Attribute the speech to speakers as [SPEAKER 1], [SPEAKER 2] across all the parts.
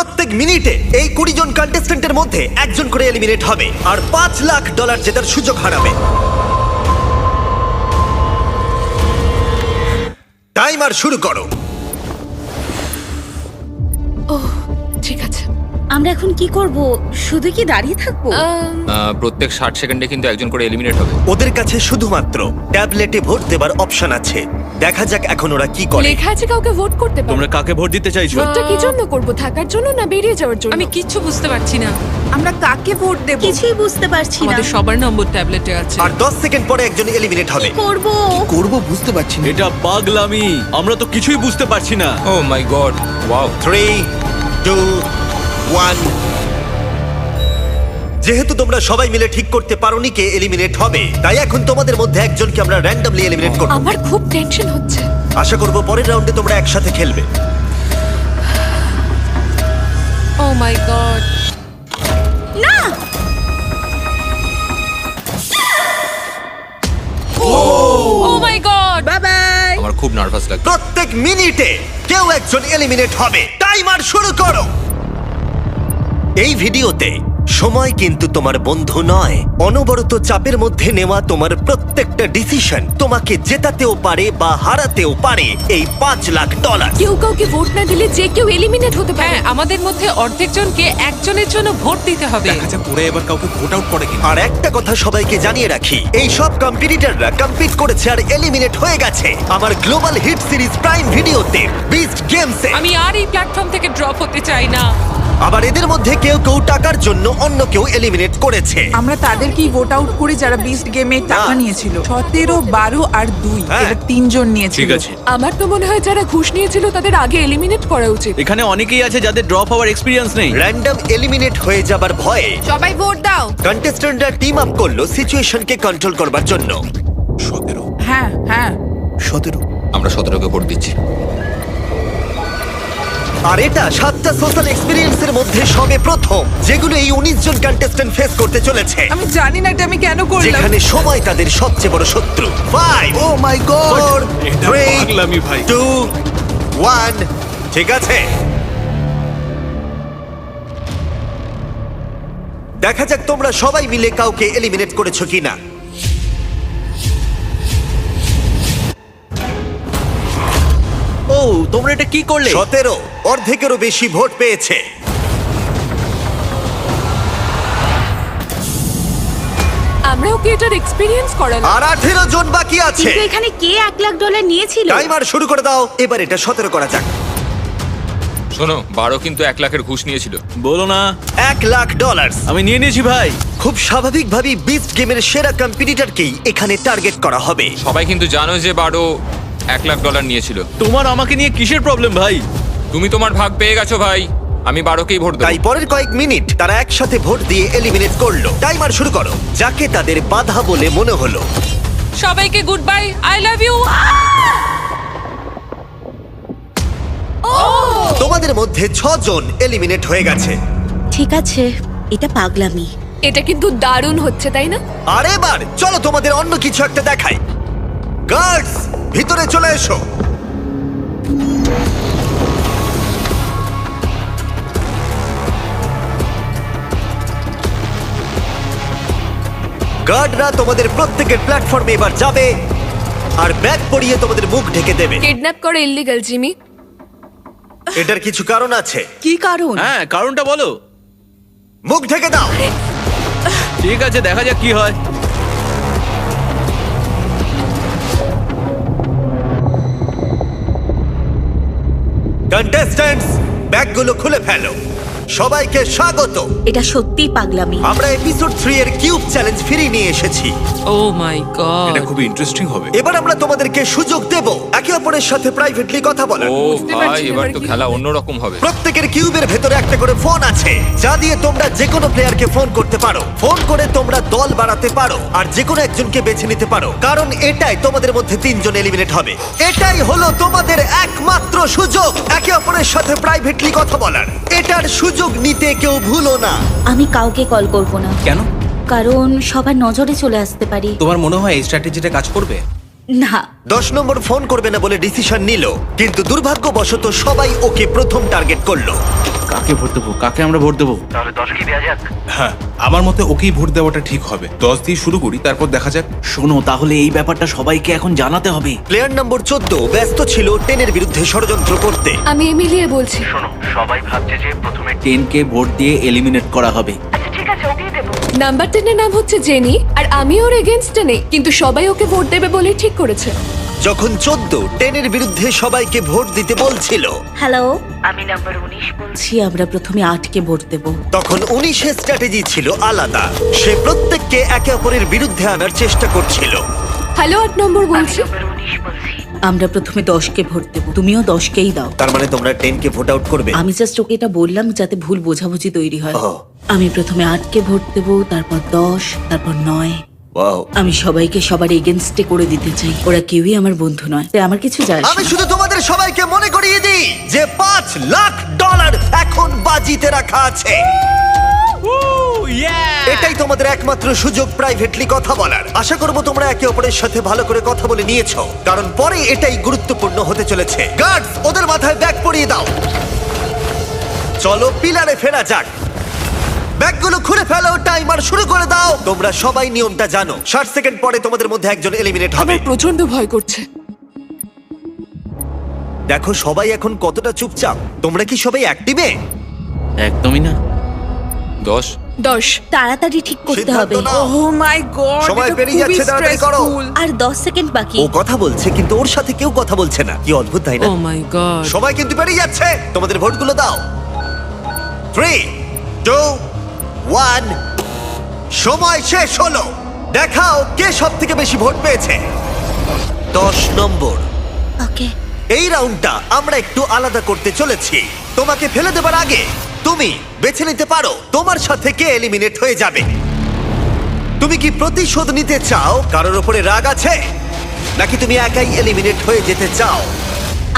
[SPEAKER 1] প্রত্যেক মিনিটে এই 20 জন কন্টেস্ট্যান্টের মধ্যে একজন করে এলিমিনেট হবে আর $5 লাখ জেতার সুযোগ হারাবে। টাইমার শুরু করো।
[SPEAKER 2] ঠিক আছে।
[SPEAKER 3] আমরা এখন কি করব? শুধু কি দাঁড়িয়ে থাকবো?
[SPEAKER 4] প্রত্যেক 60 সেকেন্ডে কিন্তু একজন করে এলিমিনেট হবে।
[SPEAKER 1] ওদের কাছে শুধুমাত্র ট্যাবলেটে ভোট দেবার অপশন আছে। দেখা যাক এখন ওরা কি করে।
[SPEAKER 2] লেখা আছে কাউকে ভোট করতে পারো।
[SPEAKER 5] তোমরা কাকে ভোট দিতে চাইছো?
[SPEAKER 2] ভোটটা কি জন্য করব? থাকার জন্য না বেরিয়ে যাওয়ার জন্য?
[SPEAKER 6] আমি কিচ্ছু বুঝতে পারছি না।
[SPEAKER 7] আমরা কাকে ভোট দেব?
[SPEAKER 3] কিছুই বুঝতে পারছি না।
[SPEAKER 6] আমাদের সবার নম্বর ট্যাবলেটে আছে।
[SPEAKER 1] আর 10 সেকেন্ড পরে একজন এলিমিনেট হবে।
[SPEAKER 3] করব
[SPEAKER 8] করব বুঝতে পারছি না।
[SPEAKER 5] এটা পাগলামি, আমরা তো কিছুই বুঝতে পারছি না।
[SPEAKER 4] ও মাই গড, ওয়াও।
[SPEAKER 1] 3, 2, 1। যেহেতু তোমরা সবাই মিলে ঠিক করতে পারোনি কে এলিমিনেট হবে, তাই এখন তোমাদের মধ্যে একজনকে আমরা র্যান্ডমলি এলিমিনেট করব।
[SPEAKER 2] আমার খুব টেনশন হচ্ছে।
[SPEAKER 1] আশা করব পরের রাউন্ডে তোমরা একসাথে খেলবে।
[SPEAKER 2] ও মাই গড।
[SPEAKER 3] না।
[SPEAKER 2] ও মাই গড।
[SPEAKER 7] Bye bye.
[SPEAKER 4] আমার খুব নার্ভাস লাগছে।
[SPEAKER 1] প্রত্যেক মিনিটে কেউ একজন এলিমিনেট হবে। টাইমার শুরু করো। এই ভিডিওতে সময় কিন্তু তোমার বন্ধু নয়। অনবরত চাপের মধ্যে নেওয়া তোমার প্রত্যেকটা ডিসিশন তোমাকে জেতাতেও পারে বা হারাতেও পারে এই $5 লাখ।
[SPEAKER 2] কেউ কাউকে ভোট না দিলে যে কেউ এলিমিনেট হতে পারে।
[SPEAKER 6] হ্যাঁ, আমাদের মধ্যে অর্ধেক জনকে একজনের জন্য ভোট দিতে হবে।
[SPEAKER 5] দেখা যাক ওরা এবার কাউকে ভোট আউট করে কিনা।
[SPEAKER 1] আর একটা কথা সবাইকে জানিয়ে রাখি, এই সব কম্পিটিটররা কম্পিট করেছে আর এলিমিনেট হয়ে গেছে আমার গ্লোবাল হিট সিরিজ প্রাইম ভিডিওতে বিস্ট গেমসে।
[SPEAKER 6] আমি আর এই প্ল্যাটফর্ম থেকে ড্রপ হতে চাই না।
[SPEAKER 1] আবার এদের মধ্যে কেউ কেউ টাকার জন্য অন্য কেউ এলিমিনেট করেছে।
[SPEAKER 7] আমরা তাদেরকেই ভোট আউট করি যারা বিস্ট গেমে টাকা
[SPEAKER 1] না।
[SPEAKER 7] নিয়েছিল। 17, 12 আর 2
[SPEAKER 1] হ্যাঁ।
[SPEAKER 7] এরা 3 জন নিয়েছিল।
[SPEAKER 5] ঠিক আছে,
[SPEAKER 2] আমার তো মনে হয় যারা ঘুষ নিয়েছিল তাদের আগে এলিমিনেট করা উচিত।
[SPEAKER 5] এখানে অনেকেই আছে যাদের ড্রপ হওয়ার এক্সপিরিয়েন্স নেই।
[SPEAKER 1] র্যান্ডম এলিমিনেট হয়ে যাবার ভয়ে
[SPEAKER 6] সবাই ভোট দাও।
[SPEAKER 1] কন্টেস্ট্যান্টরা টিম আপ করলো সিচুয়েশনকে কন্ট্রোল করবার জন্য।
[SPEAKER 5] 17,
[SPEAKER 7] হ্যাঁ হ্যাঁ
[SPEAKER 8] 17।
[SPEAKER 4] আমরা 17কে ভোট দিচ্ছি।
[SPEAKER 1] আর এটা 7টা সোশ্যাল এক্সপেরিয়েন্সের মধ্যে সবে প্রথম যেগুলো এই 19 জন কন্টেস্ট্যান্ট ফেস করতে চলেছে,
[SPEAKER 7] আমি জানি না এটা আমি কেন করলাম।
[SPEAKER 1] যেখানে সময় তাদের সবচেয়ে বড় শত্রু। 5,
[SPEAKER 8] ও মাই গড।
[SPEAKER 1] 4,
[SPEAKER 5] এটা
[SPEAKER 1] 3,
[SPEAKER 5] পাগলামি ভাই।
[SPEAKER 1] 2, 1। ঠিক আছে, দেখা যাক তোমরা সবাই মিলে কাউকে এলিমিনেট করেছো কিনা।
[SPEAKER 5] ও তোমরা এটা কি করলে?
[SPEAKER 1] 17, অর্ধেকেরও বেশি ভোট পেয়েছে।
[SPEAKER 2] আমরাও কি এটার এক্সপেরিয়েন্স করালাম?
[SPEAKER 1] আর 18 জন বাকি আছে।
[SPEAKER 3] কিন্তু এখানে কে $1 লাখ নিয়েছিল?
[SPEAKER 1] টাইমার শুরু করে দাও। এবার এটা 17 করা যাক।
[SPEAKER 4] শোনো, 12 কিন্তু 1 লাখের ঘুষ নিয়েছিল।
[SPEAKER 5] বলো না।
[SPEAKER 1] $1 লাখ।
[SPEAKER 5] আমি নিয়ে নিয়েছি ভাই।
[SPEAKER 1] খুব স্বাভাবিকভাবেই বিস্ট গেমের সেরা কম্পিটিটরকেই এখানে টার্গেট করা হবে।
[SPEAKER 4] সবাই কিন্তু জানো যে 12 $1 লাখ নিয়েছিল।
[SPEAKER 5] তোমার আমাকে নিয়ে কিসের প্রবলেম ভাই?
[SPEAKER 4] তুমি তোমার ভাগ পেয়ে গেছো ভাই। আমি 12কেই ভোট দেবো।
[SPEAKER 1] তাই পরের কয়েক মিনিট তারা একসাথে ভোট দিয়ে এলিমিনেট করলো। টাইমার শুরু করো। যাকে তাদের বাধা বলে মনে হলো।
[SPEAKER 6] সবাইকে goodbye, I love you.
[SPEAKER 1] তোমাদের মধ্যে 6 জন এলিমিনেট হয়ে গেছে।
[SPEAKER 3] ঠিক আছে, এটা পাগলামি।
[SPEAKER 2] এটা কিন্তু দারুণ হচ্ছে, তাই না?
[SPEAKER 1] আর এবার চলো তোমাদের অন্য কিছু একটা দেখাই। গার্ডস, ভিতরে চলে এসো। গার্ডরা তোমাদের প্রত্যেকের প্ল্যাটফর্মে এবার যাবে আর ব্যাগ পরিয়ে তোমাদের মুখ ঢেকে দেবে।
[SPEAKER 2] কিডন্যাপ করা ইল্লিগাল, জিমি।
[SPEAKER 1] এটার কিছু কারণ আছে।
[SPEAKER 7] কি কারণ?
[SPEAKER 5] হ্যাঁ, কারণটা বলো।
[SPEAKER 1] মুখ ঢেকে দাও।
[SPEAKER 5] ঠিক আছে, দেখা যাক কি হয়।
[SPEAKER 1] কন্টেস্ট্যান্টস, ব্যাগগুলো খুলে ফেলো। সবাইকে স্বাগত।
[SPEAKER 3] এটা সত্যিই পাগলামি।
[SPEAKER 1] আমরা এপিসোড 3 এর কিউব চ্যালেঞ্জ ফিরিয়ে নিয়ে এসেছি।
[SPEAKER 6] ও মাই গড।
[SPEAKER 5] এটা খুবই ইন্টারেস্টিং হবে।
[SPEAKER 1] এবার আমরা তোমাদেরকে সুযোগ দেব একে অপরের সাথে প্রাইভেটলি কথা বলার।
[SPEAKER 4] ও
[SPEAKER 2] বুঝতে
[SPEAKER 4] ভাই,
[SPEAKER 2] পারছি না
[SPEAKER 4] এবার
[SPEAKER 2] এবার
[SPEAKER 4] তো
[SPEAKER 2] কি
[SPEAKER 4] খেলা
[SPEAKER 2] হবে।
[SPEAKER 4] অন্যরকম হবে।
[SPEAKER 1] প্রত্যেকের কিউবের ভেতরে একটা করে ফোন আছে, যা দিয়ে তোমরা যে কোনো প্লেয়ারকে ফোন করতে পারো। ফোন করে তোমরা দল বাড়াতে পারো আর যে কোনো একজনকে বেছে নিতে পারো, কারণ এটাই তোমাদের মধ্যে 3 জন এলিমিনেট হবে। এটাই হলো তোমাদের একমাত্র সুযোগ একে অপরের সাথে প্রাইভেটলি কথা বলার। এটার সুযোগ নিতে কেউ ভুলো না।
[SPEAKER 3] আমি কাউকে কল করব না,
[SPEAKER 8] কেন?
[SPEAKER 3] কারণ সবার নজরে চলে আসতে পারি।
[SPEAKER 8] তোমার মনে হয় এই স্ট্র্যাটেজিটা কাজ করবে?
[SPEAKER 3] না
[SPEAKER 1] 10 নম্বর ফোন করবে না বলে ডিসিশন নিল, কিন্তু দুর্ভাগ্যবশত সবাই ওকে প্রথম টার্গেট করলো।
[SPEAKER 5] কাকে ভোট দেবো, কাকে আমরা ভোট দেবো?
[SPEAKER 9] হ্যাঁ, আমার মতে ওকেই ভোট দেওয়াটা ঠিক হবে। 10 দিয়ে শুরু করি, তারপর দেখা যাক।
[SPEAKER 5] শোনো, তাহলে এই ব্যাপারটা সবাইকে এখন জানাতে হবে।
[SPEAKER 1] প্লেয়ার নম্বর 14 ব্যস্ত ছিল 10 এর বিরুদ্ধে ষড়যন্ত্র করতে।
[SPEAKER 2] আমি এমিলিয়ে বলছি।
[SPEAKER 5] 10কে ভোট দিয়ে এলিমিনেট করা হবে।
[SPEAKER 2] নাম্বার 10 এর নাম হচ্ছে জেনি, আর আমি ওর এগেইনস্টে নেই, কিন্তু সবাই ওকে ভোট দেবে বলে ঠিক করেছে।
[SPEAKER 1] যখন 14 10 এর বিরুদ্ধে সবাইকে ভোট দিতে বলছিল,
[SPEAKER 3] হ্যালো, আমি নাম্বার 19 বলছি। আমরা প্রথমে 8কে ভোট দেব।
[SPEAKER 1] তখন 19 এর স্ট্র্যাটেজি ছিল আলাদা। সে প্রত্যেককে একে অপরের বিরুদ্ধে আনার চেষ্টা করছিল।
[SPEAKER 2] হ্যালো 8 নম্বর বলছি।
[SPEAKER 3] আমরা প্রথমে 10কে ভোট দেব, তুমিও 10কেই দাও।
[SPEAKER 1] তার মানে তোমরা 10 কে ভোট আউট করবে?
[SPEAKER 3] আমি জাস্ট ওকে এটা বললাম যাতে ভুল বোঝাবুঝি তৈরি হয়।
[SPEAKER 1] ও।
[SPEAKER 3] আমি প্রথমে 8কে ভোট দেব, তারপর 10, তারপর 9।
[SPEAKER 1] ওয়াও।
[SPEAKER 3] আমি সবাইকে সবার এগেনস্টে করে দিতে চাই। ওরা কেউই আমার বন্ধু নয়, তাই আমার কিছু যায় আসে
[SPEAKER 1] আমি
[SPEAKER 3] না।
[SPEAKER 1] শুধু তোমাদের সবাইকে মনে করিয়ে দিই যে $5 লাখ এখন বাজিতে রাখা আছে। এটাই তোমাদের একমাত্র সুযোগ প্রাইভেটলি কথা বলার। আশা করব তোমরা একে অপরের সাথে ভালো করে কথা বলে নিয়েছো, কারণ পরে এটাই গুরুত্বপূর্ণ হতে চলেছে। গার্ডস, ওদের মাথায় ব্যাগ পরিয়ে দাও। চলো পিলারে ফেরা যাক। ব্যাগগুলো খুলে ফেলো, টাইমার শুরু করে দাও। তোমরা সবাই নিয়মটা জানো। 60 সেকেন্ড পরে তোমাদের মধ্যে একজন এলিমিনেট হবে।
[SPEAKER 2] আমার প্রচন্ড ভয় করছে।
[SPEAKER 1] দেখো সবাই এখন কতটা চুপচাপ। তোমরা কি সবাই অ্যাক্টিভে?
[SPEAKER 5] একদমই না।
[SPEAKER 4] 10
[SPEAKER 2] 10।
[SPEAKER 3] তাড়াতাড়ি ঠিক করতে
[SPEAKER 1] সিদ্ধান্ত
[SPEAKER 3] হবে।
[SPEAKER 1] নাও।
[SPEAKER 7] ও মাই গড,
[SPEAKER 1] সময় পেরিয়ে যাচ্ছে, তাড়াতাড়ি করো।
[SPEAKER 3] আর 10 সেকেন্ড বাকি।
[SPEAKER 1] ও কথা বলছে কিন্তু ওর সাথে কেউ কথা বলছে না। কি অদ্ভুত, তাই না?
[SPEAKER 6] ও মাই গড।
[SPEAKER 1] সময় কিন্তু পেরিয়ে যাচ্ছে। তোমাদের ভোটগুলো দাও। 3, 2, 1। সময় শেষ হলো। দেখাও কে সব থেকে বেশি ভোট পেয়েছে। 10 নম্বর।
[SPEAKER 3] ওকে।
[SPEAKER 1] এই রাউন্ডটা আমরা একটু আলাদা করতে চলেছি। তোমাকে ফেলে দেবার আগে তুমি বেছে নিতে পারো তোমার সাথে কে এলিমিনেট হয়ে যাবে। তুমি কি প্রতিশোধ নিতে চাও, কারোর উপরে রাগ আছে, নাকি তুমি একাই এলিমিনেট হয়ে যেতে চাও?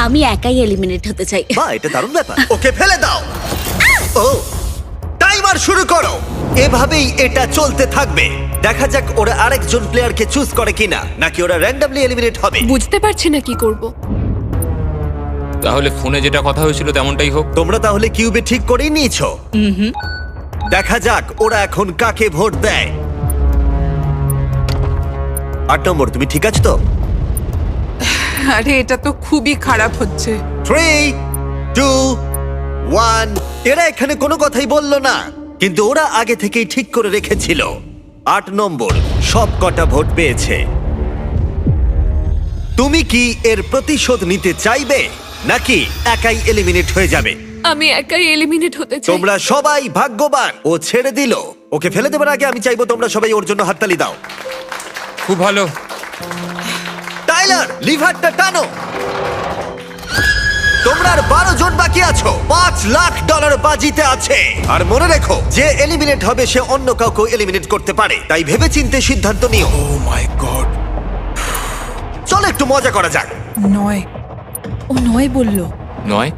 [SPEAKER 3] আমি একাই এলিমিনেট হতে চাই।
[SPEAKER 1] বাহ, এটা দারুণ ব্যাপার। ওকে ফেলে দাও। ও, টাইমার শুরু করো। এভাবেই এটা চলতে থাকবে। দেখা যাক ওরা আরেকজন প্লেয়ারকে চুজ করে কিনা, নাকি ওরা র্যান্ডমলি এলিমিনেট হবে।
[SPEAKER 2] বুঝতে পারছি না কি করব।
[SPEAKER 4] তাহলে ফোনে যেটা কথা হয়েছিল তেমনটাই হোক।
[SPEAKER 1] তোমরা তাহলে কিউবে ঠিক করেই নিয়েছো। দেখা যাক ওরা এখন কাকে ভোট দেয়। 8 নম্বর, তুমি ঠিক আছো তো?
[SPEAKER 7] আরে এটা তো খুবই খারাপ হচ্ছে।
[SPEAKER 1] 3, 2, 1। এরা এখানে কোনো কথাই বললো না, কিন্তু ওরা আগে থেকেই ঠিক করে রেখেছিল। 8 নম্বর সব কটা ভোট পেয়েছে। তুমি কি এর প্রতিশোধ নিতে চাইবে, নাকি একাই এলিমিনেট হয়ে যাবে?
[SPEAKER 2] আমি একাই এলিমিনেট হতে চাই।
[SPEAKER 1] তোমরা সবাই ভাগ্যবান, ও ছেড়ে দিল। ওকে ফেলে দেবার আগে আমি চাইবো তোমরা সবাই ওর জন্য হাততালি দাও।
[SPEAKER 4] খুব ভালো।
[SPEAKER 1] টাইলার, লিভারটা টানো। তোমরা আর 12 জন বাকি আছো। $5 লাখ বাজিতে আছে। আর মনে রেখো, যে এলিমিনেট হবে সে অন্য কাউকে এলিমিনেট করতে পারে, তাই ভেবেচিন্তে সিদ্ধান্ত নিও।
[SPEAKER 9] ও মাই গড।
[SPEAKER 1] চলো একটু মজা করা যাক।
[SPEAKER 7] 9। ও 9 বললো।
[SPEAKER 4] 9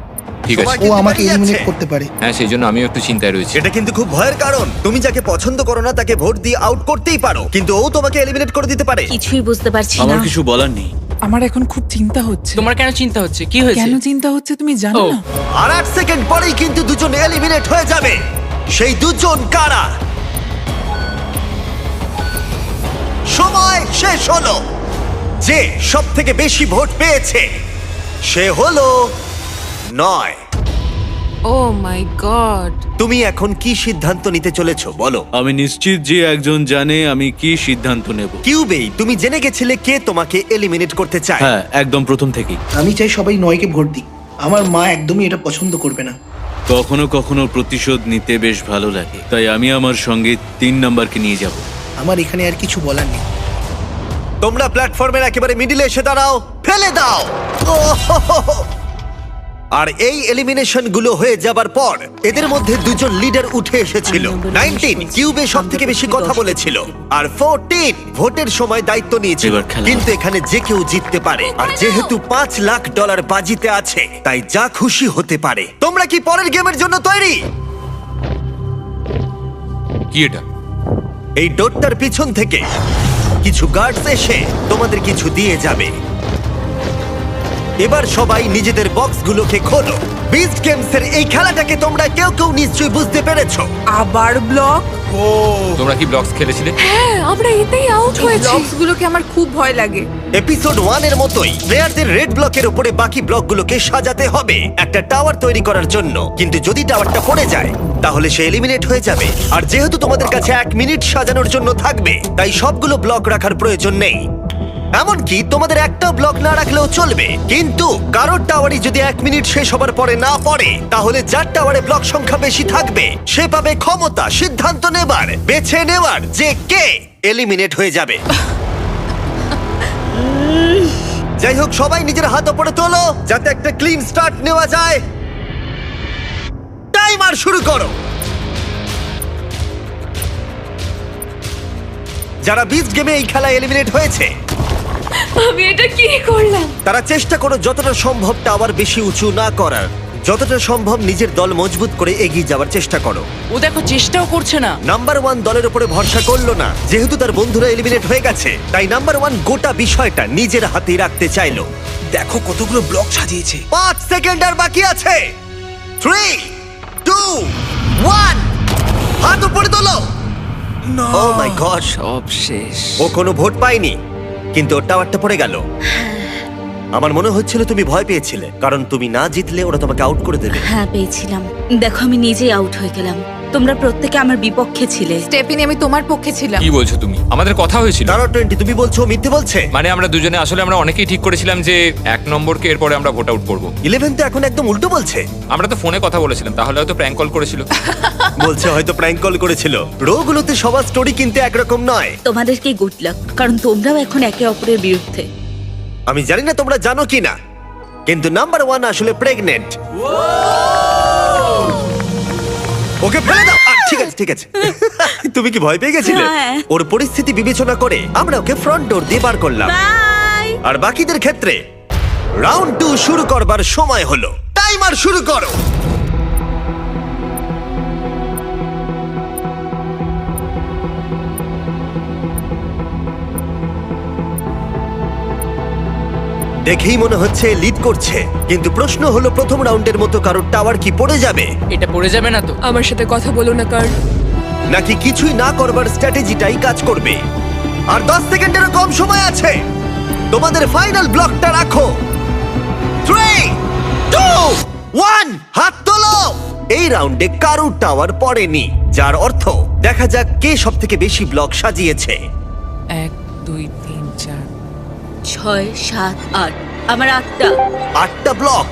[SPEAKER 4] ঠিক
[SPEAKER 1] সময়
[SPEAKER 4] আছে।
[SPEAKER 8] ও
[SPEAKER 1] কিন্তু
[SPEAKER 8] আমাকে
[SPEAKER 1] পেরিয়ে
[SPEAKER 8] এলিমিনেট
[SPEAKER 1] যাচ্ছে।
[SPEAKER 8] করতে পারে।
[SPEAKER 4] হ্যাঁ, সেই জন্য আমিও একটু চিন্তায় রয়েছি।
[SPEAKER 1] এটা কিন্তু খুব ভয়ের কারণ। তুমি যাকে পছন্দ করো না তাকে ভোট দিয়ে আউট করতেই পারো, কিন্তু ও তোমাকে এলিমিনেট করে দিতে পারে।
[SPEAKER 3] কিছুই বুঝতে পারছি না।
[SPEAKER 5] আমার কিছু বলার নেই।
[SPEAKER 7] আমার এখন খুব চিন্তা হচ্ছে।
[SPEAKER 6] তোমার কেন চিন্তা হচ্ছে? কি হয়েছে?
[SPEAKER 7] কেন চিন্তা হচ্ছে তুমি জানো
[SPEAKER 6] ও।
[SPEAKER 7] না?
[SPEAKER 1] আর 8 সেকেন্ড পরেই কিন্তু দুজন এলিমিনেট হয়ে যাবে। সেই দুজন কারা? সময় শেষ হলো। যে সব থেকে বেশি ভোট পেয়েছে সে হলো 9।
[SPEAKER 6] ও মাই গড।
[SPEAKER 1] তুমি এখন কি সিদ্ধান্ত নিতে চলেছো বলো?
[SPEAKER 5] আমি নিশ্চিত যে একজন জানে আমি কি সিদ্ধান্ত নেব।
[SPEAKER 1] কিউবেই তুমি জেনে গেছিলে কে তোমাকে এলিমিনেট করতে চায়।
[SPEAKER 5] হ্যাঁ, একদম প্রথম থেকেই।
[SPEAKER 8] আমি চাই সবাই 9কে ভোট দিক। আমার মা একদমই এটা পছন্দ করবে না।
[SPEAKER 5] কখনো কখনো প্রতিশোধ নিতে বেশ ভালো লাগে, তাই আমি আমার সঙ্গে 3 নাম্বারকে নিয়ে যাব।
[SPEAKER 8] আমার এখানে আর কিছু বলার নেই।
[SPEAKER 1] তোমরা প্ল্যাটফর্মের একেবারে মিডিলে এসে দাঁড়াও, ফেলে দাও। ওহ! আর এই এলিমিনেশন গুলো হয়ে যাবার পর এদের মধ্যে দুজন লিডার উঠে এসেছিল। 19 কিউবে সব থেকে বেশি কথা বলেছিল, আর 14 ভোটের সময় দায়িত্ব নিয়েছিল।
[SPEAKER 5] এবার খেলা
[SPEAKER 1] কিন্তু এখানে যে কেউ জিততে পারে, আর যেহেতু $5 লাখ বাজিতে আছে, তাই যা খুশি হতে পারে। তোমরা কি পরের গেমের জন্য তৈরি?
[SPEAKER 4] কি এটা?
[SPEAKER 1] এই ডোরটার পিছন থেকে কিছু গার্ডস এসে তোমাদের কিছু দিয়ে যাবে। এবার সবাই নিজেদের বক্সগুলোকে খোলো। বিস্ট গেমসের এই খেলাটাকে তোমরা কেউ কেউ নিশ্চয়ই বুঝতে পেরেছো।
[SPEAKER 7] আবার ব্লক।
[SPEAKER 9] ও
[SPEAKER 4] তোমরা কি ব্লকস খেলেছিলে?
[SPEAKER 2] হ্যাঁ আমরা এতেই আউট হয়েছি।
[SPEAKER 7] ব্লকস গুলোকে আমার খুব ভয় লাগে।
[SPEAKER 1] এপিসোড 1 এর মতোই প্লেয়ারদের রেড ব্লকের উপরে বাকি ব্লকগুলোকে সাজাতে হবে একটা টাওয়ার তৈরি করার জন্য। কিন্তু যদি টাওয়ারটা পড়ে যায় তাহলে সে এলিমিনেট হয়ে যাবে। আর যেহেতু তোমাদের কাছে 1 মিনিট সাজানোর জন্য থাকবে, তাই সবগুলো ব্লক রাখার প্রয়োজন নেই। এমনকি তোমাদের একটা ব্লক না রাখলেও চলবে, কিন্তু কারোর টাওয়ারই যদি 1 মিনিট শেষ হবার পরে না পড়ে, তাহলে যার টাওয়ারে ব্লক সংখ্যা বেশি থাকবে সে পাবে ক্ষমতা সিদ্ধান্ত বেছে নেওয়ার যে কে এলিমিনেট হয়ে যাবে। যাই হোক, সবাই নিজের হাত উপরে তোলো যাতে একটা ক্লিন স্টার্ট নেওয়া যায়। টাইমার শুরু করো। যারা বিস্ট গেমে এই খেলা এলিমিনেট হয়েছে
[SPEAKER 2] আমি এটা কি করলাম?
[SPEAKER 1] তারা চেষ্টা করো যতটা সম্ভব টাওয়ার বেশি উঁচু না করার, যতটা সম্ভব নিজের দল মজবুত করে এগিয়ে যাওয়ার চেষ্টা করো।
[SPEAKER 3] ও দেখো চেষ্টাও করছে না।
[SPEAKER 1] নাম্বার 1 দলের উপরে ভরসা করলো না, যেহেতু তার বন্ধুরা এলিমিনেট হয়ে গেছে। তাই নাম্বার 1 গোটা বিষয়টা নিজের হাতেই রাখতে চাইলো।
[SPEAKER 9] দেখো কতগুলো ব্লক সাজিয়েছে।
[SPEAKER 1] 5 সেকেন্ড আর বাকি আছে। 3 2 1 হাত উপরে তোলো। ও মাই গড,
[SPEAKER 4] সব শেষ।
[SPEAKER 1] ও কোনো ভোট পায়নি, কিন্তু ওর টাওয়ারটা পড়ে গেল। আমার মনে হচ্ছিল তুমি ভয় পেয়েছিলে, কারণ তুমি না জিতলে ওরা তোমাকে আউট করে দেবে।
[SPEAKER 3] হ্যাঁ পেয়েছিলাম। দেখো আমি নিজেই আউট হয়ে গেলাম। তোমরা প্রত্যেকে আমার বিপক্ষে ছিলে।
[SPEAKER 7] স্টেফিনি, আমি তোমার পক্ষে ছিলাম।
[SPEAKER 4] কি বলছো তুমি? আমাদের কথা হয়েছিল।
[SPEAKER 1] দাঁড়াও 20, তুমি বলছো ও মিথ্যে বলছে?
[SPEAKER 4] মানে আমরা দুজনে আসলে আমরা অনেকেই ঠিক করেছিলাম যে 1 নম্বরকে এরপরে আমরা ভোট আউট করবো।
[SPEAKER 1] 11 তো এখন একদম উল্টো বলছে।
[SPEAKER 4] আমরা তো ফোনে কথা বলেছিলাম, তাহলে হয়তো প্র্যাঙ্ক কল করেছিল।
[SPEAKER 1] বলছে হয়তো প্র্যাঙ্ক কল করেছিল। রোগুলোতে সবার স্টোরি কিন্তু একরকম নয়।
[SPEAKER 3] তোমাদেরকে গুড লাক, কারণ তোমরাও এখন একে অপরের বিরুদ্ধে।
[SPEAKER 1] আমি জানি না তোমরা জানো কি না, কিন্তু নাম্বার 1 আসলে প্রেগনেন্ট। ওকে ফেলে দাও। ঠিক আছে ঠিক আছে। তুমি কি ভয় পেয়ে গেছিলে?
[SPEAKER 3] হ্যাঁ।
[SPEAKER 1] ওর পরিস্থিতি বিবেচনা করে আমরা ওকে ফ্রন্ট ডোর দিয়ে বার করলাম।
[SPEAKER 3] বাই।
[SPEAKER 1] আর বাকিদের ক্ষেত্রে রাউন্ড 2 শুরু করবার সময় হলো। টাইমার শুরু করো। দেখেই মনে হচ্ছে লিড করছে, কিন্তু প্রশ্ন হলো প্রথম রাউন্ডের মতো কারোর টাওয়ার কি পড়ে যাবে,
[SPEAKER 6] এটা পড়ে যাবে না তো?
[SPEAKER 2] আমার সাথে কথা বলো না কার।
[SPEAKER 1] নাকি কিছুই না করবার স্ট্র্যাটেজিটাই কাজ করবে। আর 10 সেকেন্ডেরও কম সময় আছে। তোমাদের ফাইনাল ব্লকটা রাখো। 3 2 1 হাত তোলো। এই রাউন্ডে কারোর টাওয়ার পড়েনি, যার অর্থ দেখা যাক কে সবথেকে বেশি ব্লক সাজিয়েছে।
[SPEAKER 6] 1 2 3 4
[SPEAKER 3] 6 7 8। আমার 8টা।
[SPEAKER 1] 8টা ব্লক।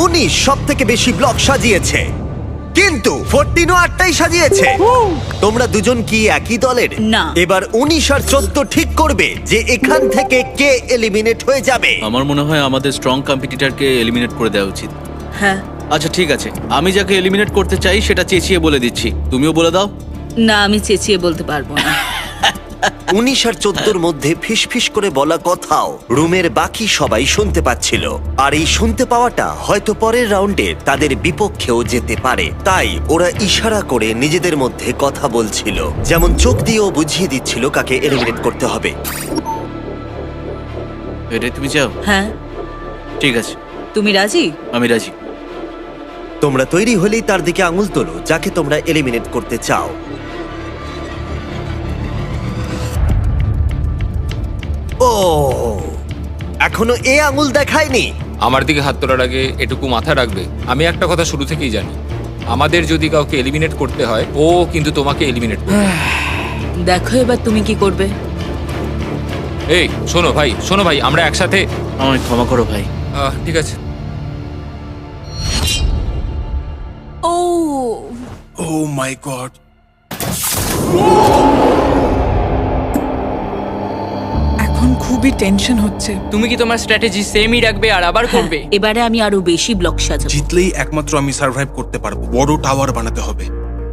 [SPEAKER 1] 19 সবথেকে বেশি ব্লক সাজিয়েছে, কিন্তু 14ও 8টাই সাজিয়েছে। তোমরা দুজন কি একই দলের?
[SPEAKER 3] না।
[SPEAKER 1] এবার 19 আর 14 ঠিক করবে যে এখান থেকে কে এলিমিনেট হয়ে যাবে।
[SPEAKER 5] আমার মনে হয় আমাদের স্ট্রং কম্পিটিটরকে এলিমিনেট করে দেওয়া উচিত।
[SPEAKER 3] হ্যাঁ।
[SPEAKER 5] আচ্ছা ঠিক আছে, আমি যাকে এলিমিনেট করতে চাই সেটা চেঁচিয়ে বলে দিচ্ছি, তুমিও বলে দাও।
[SPEAKER 3] না, আমি চেঁচিয়ে বলতে পারবো না।
[SPEAKER 1] 19 আর 14 মধ্যে ফিসফিস করে বলা কথাও রুমের বাকি সবাই শুনতে পাচ্ছিল। আর এই শুনতে পাওয়াটা হয়তো পরের রাউন্ডে তাদের বিপক্ষেও যেতে পারে। তাই ওরা ইশারা করে নিজেদের মধ্যে কথা বলছিল, যেমন চোখ দিয়েও বুঝিয়ে দিচ্ছিল কাকে এলিমিনেট করতে হবে।
[SPEAKER 5] এটাই তুমি চাও?
[SPEAKER 3] হ্যাঁ।
[SPEAKER 5] ঠিক আছে,
[SPEAKER 3] তুমি রাজি?
[SPEAKER 5] আমি রাজি।
[SPEAKER 1] তোমরা তৈরি হলেই তার দিকে আঙুল তোলো যাকে তোমরা এলিমিনেট করতে চাও। ও, এখনো এ আঙুল দেখায়নি।
[SPEAKER 4] আমার দিকে হাত তোলার আগে এটুকু মাথা রাখবে, আমি একটা কথা শুরু থেকেই জানি, আমাদের যদি কাউকে এলিমিনেট করতে হয়, ও কিন্তু তোমাকে এলিমিনেট করবে।
[SPEAKER 3] দেখো এবার তুমি কি করবে।
[SPEAKER 4] এই শোনো ভাই, আমরা একসাথে।
[SPEAKER 5] আমায় ক্ষমা করো ভাই।
[SPEAKER 4] ঠিক আছে।
[SPEAKER 2] ও
[SPEAKER 9] ও মাই গড।
[SPEAKER 7] এখন খুবই টেনশন হচ্ছে।
[SPEAKER 6] তুমি কি তোমার স্ট্র্যাটেজি সেমই রাখবে আর আবার করবে?
[SPEAKER 3] এবারে আমি আরো বেশি ব্লক সাজাবো।
[SPEAKER 9] জিতলেই একমাত্র আমি সার্ভাইভ করতে পারবো। বড় টাওয়ার বানাতে হবে,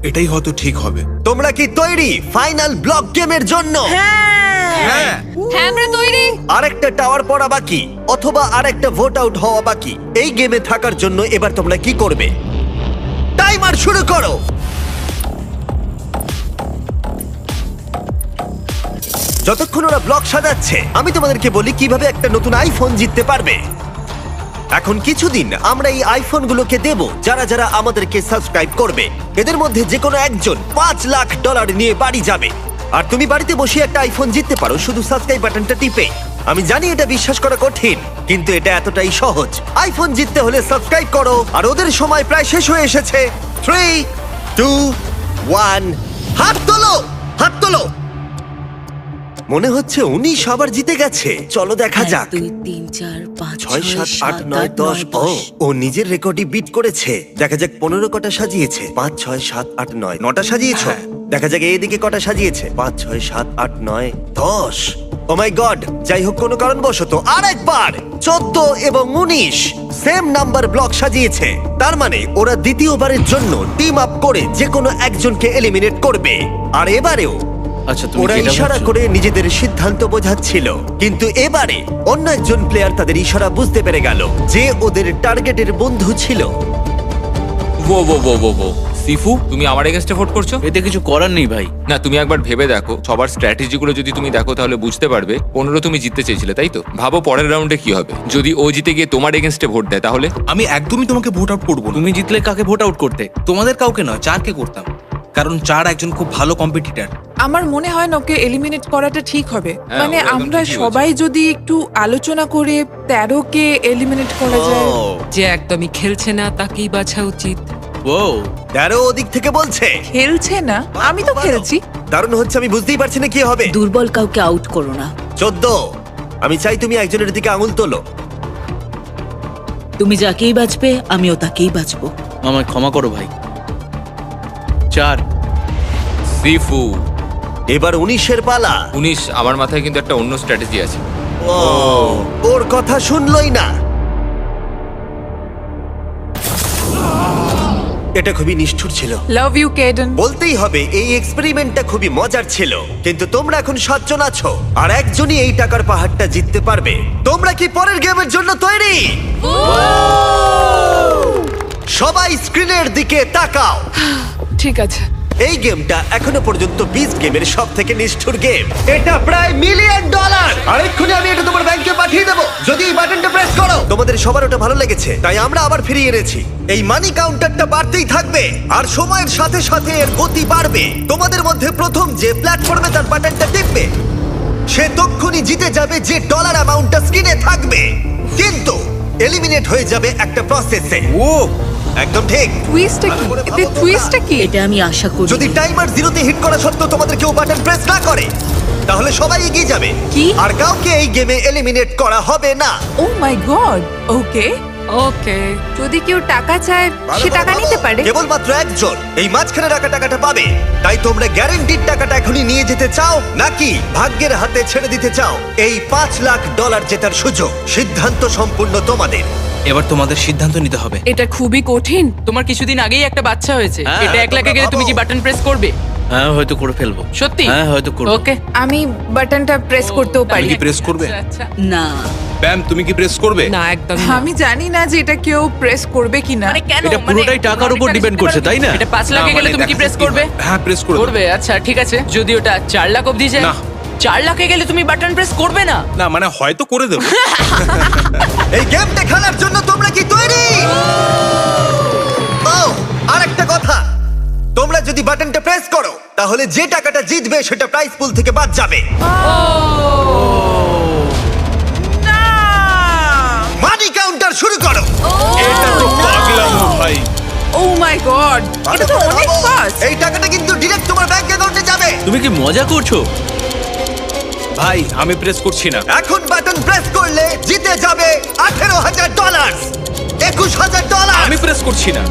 [SPEAKER 9] এটাই হয়তো ঠিক হবে।
[SPEAKER 1] তোমরা কি তৈরি ফাইনাল ব্লক গেমের জন্য?
[SPEAKER 9] হ্যাঁ।
[SPEAKER 2] হ্যাঁ আমরা তৈরি।
[SPEAKER 1] আরেকটা টাওয়ার পড়া বাকি, অথবা আরেকটা ভোট আউট হওয়া বাকি। এই গেমে থাকার জন্য এবার তোমরা কি করবে? টাইমার শুরু করো। যতক্ষণ ওরা ব্লক সাজাচ্ছে আমি তোমাদেরকে বলি কিভাবে একটা নতুন আইফোন জিততে পারবে। এখন কিছুদিন আমরা এই আইফোনগুলোকে দেব যারা যারা আমাদেরকে সাবস্ক্রাইব করবে। এদের মধ্যে যে কোনো একজন $5 লাখ নিয়ে বাড়ি যাবে। আর তুমি বাড়িতে বসে একটা আইফোন জিততে পারো শুধু সাবস্ক্রাইব বাটনটা টিপে। আমি জানি এটা বিশ্বাস করা কঠিন, কিন্তু এটা এতটাই সহজ। আইফোন জিততে হলে সাবস্ক্রাইব করো। আর ওদের সময় প্রায় শেষ হয়ে এসেছে। 3, 2, 1, হাত তোলো, হাত তোলো। মনে হচ্ছে 19 আবার জিতে গেছে। চলো দেখা যাক।
[SPEAKER 3] 1 2 3 4 5
[SPEAKER 1] 6, 7, 8, 9, 10। ও নিজের রেকর্ডই বিট করেছে। দেখা যাক 15 কটা সাজিয়েছে। 5, 6, 7, 8, 9, 9টা সাজিয়েছো। দেখা যাক এইদিকে কটা সাজিয়েছে। 5, 6, 7, 8, 9, 10। ও মাই গড, যাই হোক কোনো কারণবশত আরেকবার 14 এবং 19 সেম নাম্বার ব্লক সাজিয়েছে। তার মানে ওরা দ্বিতীয়বারের জন্য টিম আপ করে যে কোনো একজনকে এলিমিনেট করবে। আর এবারেও
[SPEAKER 5] আচ্ছা তুমি
[SPEAKER 1] ওরা
[SPEAKER 5] কি এটা
[SPEAKER 1] ইশারা
[SPEAKER 5] ভাবছো?
[SPEAKER 1] করে নিজেদের সিদ্ধান্ত বোঝাচ্ছিল, কিন্তু এবারে অন্য একজন প্লেয়ার তাদের ইশারা বুঝতে পেরে গেল যে ওদের টার্গেটের বন্ধু ছিল।
[SPEAKER 4] ও সিফু, তুমি আমার এগেনস্টে ভোট করছো?
[SPEAKER 5] এতে কিছু করার নেই ভাই।
[SPEAKER 4] না, তুমি একবার ভেবে দেখো, সবার স্ট্র্যাটেজিগুলো যদি তুমি দেখো তাহলে বুঝতে পারবে 15 তুমি জিততে চেয়েছিলে, তাই তো? ভাবো পরের রাউন্ডে কি হবে যদি ও জিতে গিয়ে তোমার এগেনস্টে ভোট দেয়, তাহলে?
[SPEAKER 9] আমি একদমই তোমাকে ভোট আউট করবো না।
[SPEAKER 5] তুমি জিতলে কাকে ভোট আউট করতে?
[SPEAKER 9] তোমাদের কাউকে নয়, চারকে করতাম, কারণ চার একজন খুব ভালো কম্পিটিটর।
[SPEAKER 7] আমার মনে হয় না ওকে এলিমিনেট করাটা ঠিক হবে।
[SPEAKER 4] হ্যাঁ,
[SPEAKER 7] মানে
[SPEAKER 4] ও একদম
[SPEAKER 7] আমরা
[SPEAKER 4] ঠিকই
[SPEAKER 7] সবাই যদি একটু আলোচনা করে 13 কে এলিমিনেট করা যায়।
[SPEAKER 6] যে একদমই খেলছে না তাকেই বাছা উচিত।
[SPEAKER 5] ও
[SPEAKER 1] দ্যারো ওদিক থেকে বলছে
[SPEAKER 7] খেলছে না, আমি তো খেলছি।
[SPEAKER 1] দারুণ হচ্ছে, আমি বুঝতেই পারছি না কি হবে।
[SPEAKER 3] দুর্বল কাউকে আউট করো না।
[SPEAKER 1] 14, আমি চাই তুমি একজনের দিকে আঙুল তোলো।
[SPEAKER 3] তুমি যাকেই বাঁচবে আমিও তাকেই বাঁচবো।
[SPEAKER 5] আমায় ক্ষমা করো ভাই। 4
[SPEAKER 4] সিফু।
[SPEAKER 1] এবার 19-এর পালা।
[SPEAKER 4] 19, আমার মাথায় কিন্তু একটা অন্য স্ট্র্যাটেজি আছে।
[SPEAKER 1] ওর কথা শুনলই না। এটা খুবই নিষ্ঠুর ছিল।
[SPEAKER 7] Love you Kaden.
[SPEAKER 1] বলতেই হবে এই এক্সপেরিমেন্টটা খুবই মজার ছিল, কিন্তু তোমরা এখন 7 জন আছো আর একজনই এই টাকার পাহাড়টা জিততে পারবে। তোমরা কি পরের গেমের জন্য তৈরি? সবাই স্ক্রিনের দিকে তাকাও।
[SPEAKER 7] ঠিক আছে।
[SPEAKER 1] এই গেমটা এখনো পর্যন্ত 20 গেমের সব থেকে নিষ্ঠুর গেম। এটা প্রায় $1 মিলিয়ন। আর এক্ষুনি আমি এটা তোমার ব্যাংকে পাঠিয়ে দেবো যদি এই বাটনটা প্রেস করো। তোমাদের সবার ওটা ভালো লেগেছে, তাই আমরা আবার ফিরিয়ে এনেছি। এই মানি কাউন্টারটা বাড়তেই থাকবে আর সময়ের সাথে সাথে এর গতি বাড়বে। তোমাদের মধ্যে প্রথম যে প্ল্যাটফর্মে তার বাটনটা টিপবে সে তক্ষুনি জিতে যাবে, যে ডলার অ্যামাউন্টটা স্ক্রিনে থাকবে, কিন্তু এলিমিনেট হয়ে যাবে একটা প্রসেসে।
[SPEAKER 9] ও
[SPEAKER 1] একদম ঠিক।
[SPEAKER 7] টুইস্টটা কি?
[SPEAKER 1] ভালো করে
[SPEAKER 7] এতে
[SPEAKER 1] ভাবো
[SPEAKER 7] টুইস্টটা কি?
[SPEAKER 3] এটা আমি আশা করি।
[SPEAKER 1] যদি টাইমার 0-তে হিট করা সত্ত্বেও তোমাদের কেউ বাটন প্রেস না করে তাহলে সবাই এগিয়ে যাবে
[SPEAKER 7] কি?
[SPEAKER 1] আর কাউকে এই গেমে এলিমিনেট করা হবে না।
[SPEAKER 7] ও মাই গড। ওকে।
[SPEAKER 6] ওকে,
[SPEAKER 2] যদি কেউ টাকা চায় সে টাকা নিতে পারে।
[SPEAKER 1] কেবলমাত্র একজন এই মাঝখানে রাখা টাকাটা পাবে। তাই তোমরা গ্যারান্টিড টাকাটা এখনই নিয়ে যেতে চাও নাকি ভাগ্যের হাতে ছেড়ে দিতে চাও এই $5 লাখ জেতার সুযোগ? সিদ্ধান্ত সম্পূর্ণ তোমাদের।
[SPEAKER 9] এবার তোমাদের সিদ্ধান্ত নিতে হবে।
[SPEAKER 6] এটা খুবই কঠিন। তোমার কিছুদিন আগেই একটা বাচ্চা হয়েছে,
[SPEAKER 5] হ্যাঁ,
[SPEAKER 6] এটা 1 লাখে গেলে তুমি কি বাটন প্রেস করবে?
[SPEAKER 5] হ্যাঁ হয়তো করে ফেলবো।
[SPEAKER 6] সত্যি?
[SPEAKER 5] হ্যাঁ হয়তো করবো।
[SPEAKER 6] ওকে।
[SPEAKER 2] আমি বাটনটা প্রেস করতেও
[SPEAKER 9] তুমি
[SPEAKER 2] পারি।
[SPEAKER 9] কি প্রেস করবে?
[SPEAKER 6] আচ্ছা।
[SPEAKER 3] না,
[SPEAKER 9] ব্যাম, তুমি কি প্রেস করবে?
[SPEAKER 6] না, একদম
[SPEAKER 7] আমি জানি না যে এটা কেউ প্রেস করবে কিনা।
[SPEAKER 6] মানে কেন?
[SPEAKER 5] এটা পুরোটাই টাকার উপর ডিপেন্ড করছে, তাই না?
[SPEAKER 6] এটা 5 লাখে
[SPEAKER 9] না,
[SPEAKER 6] গেলে
[SPEAKER 9] মানে
[SPEAKER 6] তুমি কি
[SPEAKER 9] দেখা
[SPEAKER 6] প্রেস
[SPEAKER 9] যাক
[SPEAKER 6] করবে?
[SPEAKER 9] হ্যাঁ, প্রেস করবে।
[SPEAKER 6] করবে, আচ্ছা ঠিক আছে। যদি ওটা 4 লাখ অবধি যায়?
[SPEAKER 9] না।
[SPEAKER 6] 4 লাখে গেলে তুমি বাটন প্রেস করবে না?
[SPEAKER 9] না মানে হয়তো করে দেবো।
[SPEAKER 1] এই গেমটা খেলার জন্য তোমরা কি তৈরি? ও আরেকটা কথা, তোমরা যদি বাটনটা প্রেস করো তাহলে যে টাকাটা জিতবে সেটা প্রাইস পুল থেকে বাদ যাবে।
[SPEAKER 7] না।
[SPEAKER 1] মানি কাউন্টার শুরু করো।
[SPEAKER 9] এটা তো পাগলামো ভাই।
[SPEAKER 7] ও মাই গড। এটা তো অনেক ফাস্ট।
[SPEAKER 1] এই টাকাটা কিন্তু ডিরেক্ট তোমার ব্যাংক অ্যাকাউন্টে যাবে।
[SPEAKER 5] তুমি কি মজা করছো?
[SPEAKER 9] ভাই আমি প্রেস করছি না।
[SPEAKER 1] এখন বাটন প্রেস করলে জিতে যাবে $18,000, $21,000,
[SPEAKER 9] আমি প্রেস করছি না।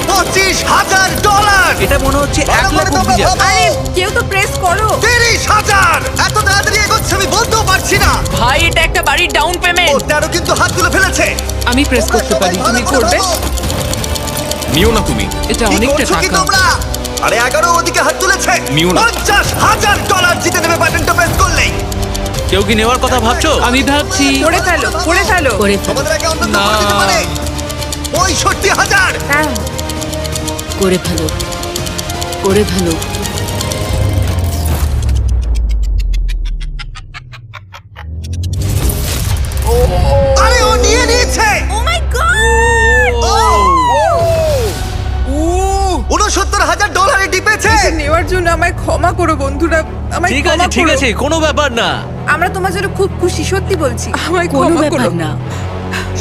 [SPEAKER 1] $25,000।
[SPEAKER 5] এটা মনে হচ্ছে 1 লাখ
[SPEAKER 1] তোমরা
[SPEAKER 5] অবধি যাবে।
[SPEAKER 1] ভাবো।
[SPEAKER 7] আরে কেউ তো প্রেস করো।
[SPEAKER 1] 30,000। এত তাড়াতাড়ি এগোচ্ছে আমি বলতেও পারছি না।
[SPEAKER 6] ভাই এটা একটা বাড়ির ডাউন
[SPEAKER 1] ও
[SPEAKER 6] পেমেন্ট।
[SPEAKER 1] 13 কিন্তু হাত তুলে ফেলেছে।
[SPEAKER 6] আমি প্রেস করতে পারি,
[SPEAKER 1] তোমরা
[SPEAKER 6] তুমি
[SPEAKER 1] সবাই ভালো
[SPEAKER 6] করবে?
[SPEAKER 1] করে ভাবো।
[SPEAKER 9] নিও না তুমি।
[SPEAKER 6] এটা
[SPEAKER 1] কি
[SPEAKER 6] অনেকটা
[SPEAKER 1] করছো কি
[SPEAKER 6] টাকা।
[SPEAKER 1] তোমরা? আরে 11 ওদিকে হাত তুলেছে।
[SPEAKER 9] নিও না।
[SPEAKER 1] $50,000 জিতে নেবে বাটনটা প্রেস করলেই।
[SPEAKER 5] কেউ কি নেওয়ার কথা ভাবছো?
[SPEAKER 6] আমি ভাবছি
[SPEAKER 7] করে ফেলো, করে ফেলো।
[SPEAKER 3] করে ফেলো,
[SPEAKER 1] তোমাদের আগে অন্য কেউ
[SPEAKER 6] না।
[SPEAKER 1] করে দিতে পারে। 65,000।
[SPEAKER 7] হ্যাঁ।
[SPEAKER 3] করে ফেলো, করে ফেলো।
[SPEAKER 7] জন্য আমায় ক্ষমা করো বন্ধুরা, আমায়
[SPEAKER 5] ঠিক
[SPEAKER 7] ক্ষমা
[SPEAKER 5] আছে ঠিক
[SPEAKER 7] করো।
[SPEAKER 5] আছে কোনো ব্যাপার না।
[SPEAKER 7] আমরা তোমার জন্য খুব খুশি, সত্যি বলছি, আমায়
[SPEAKER 3] কোনো
[SPEAKER 7] ক্ষমা
[SPEAKER 3] ব্যাপার
[SPEAKER 7] করো।
[SPEAKER 3] না,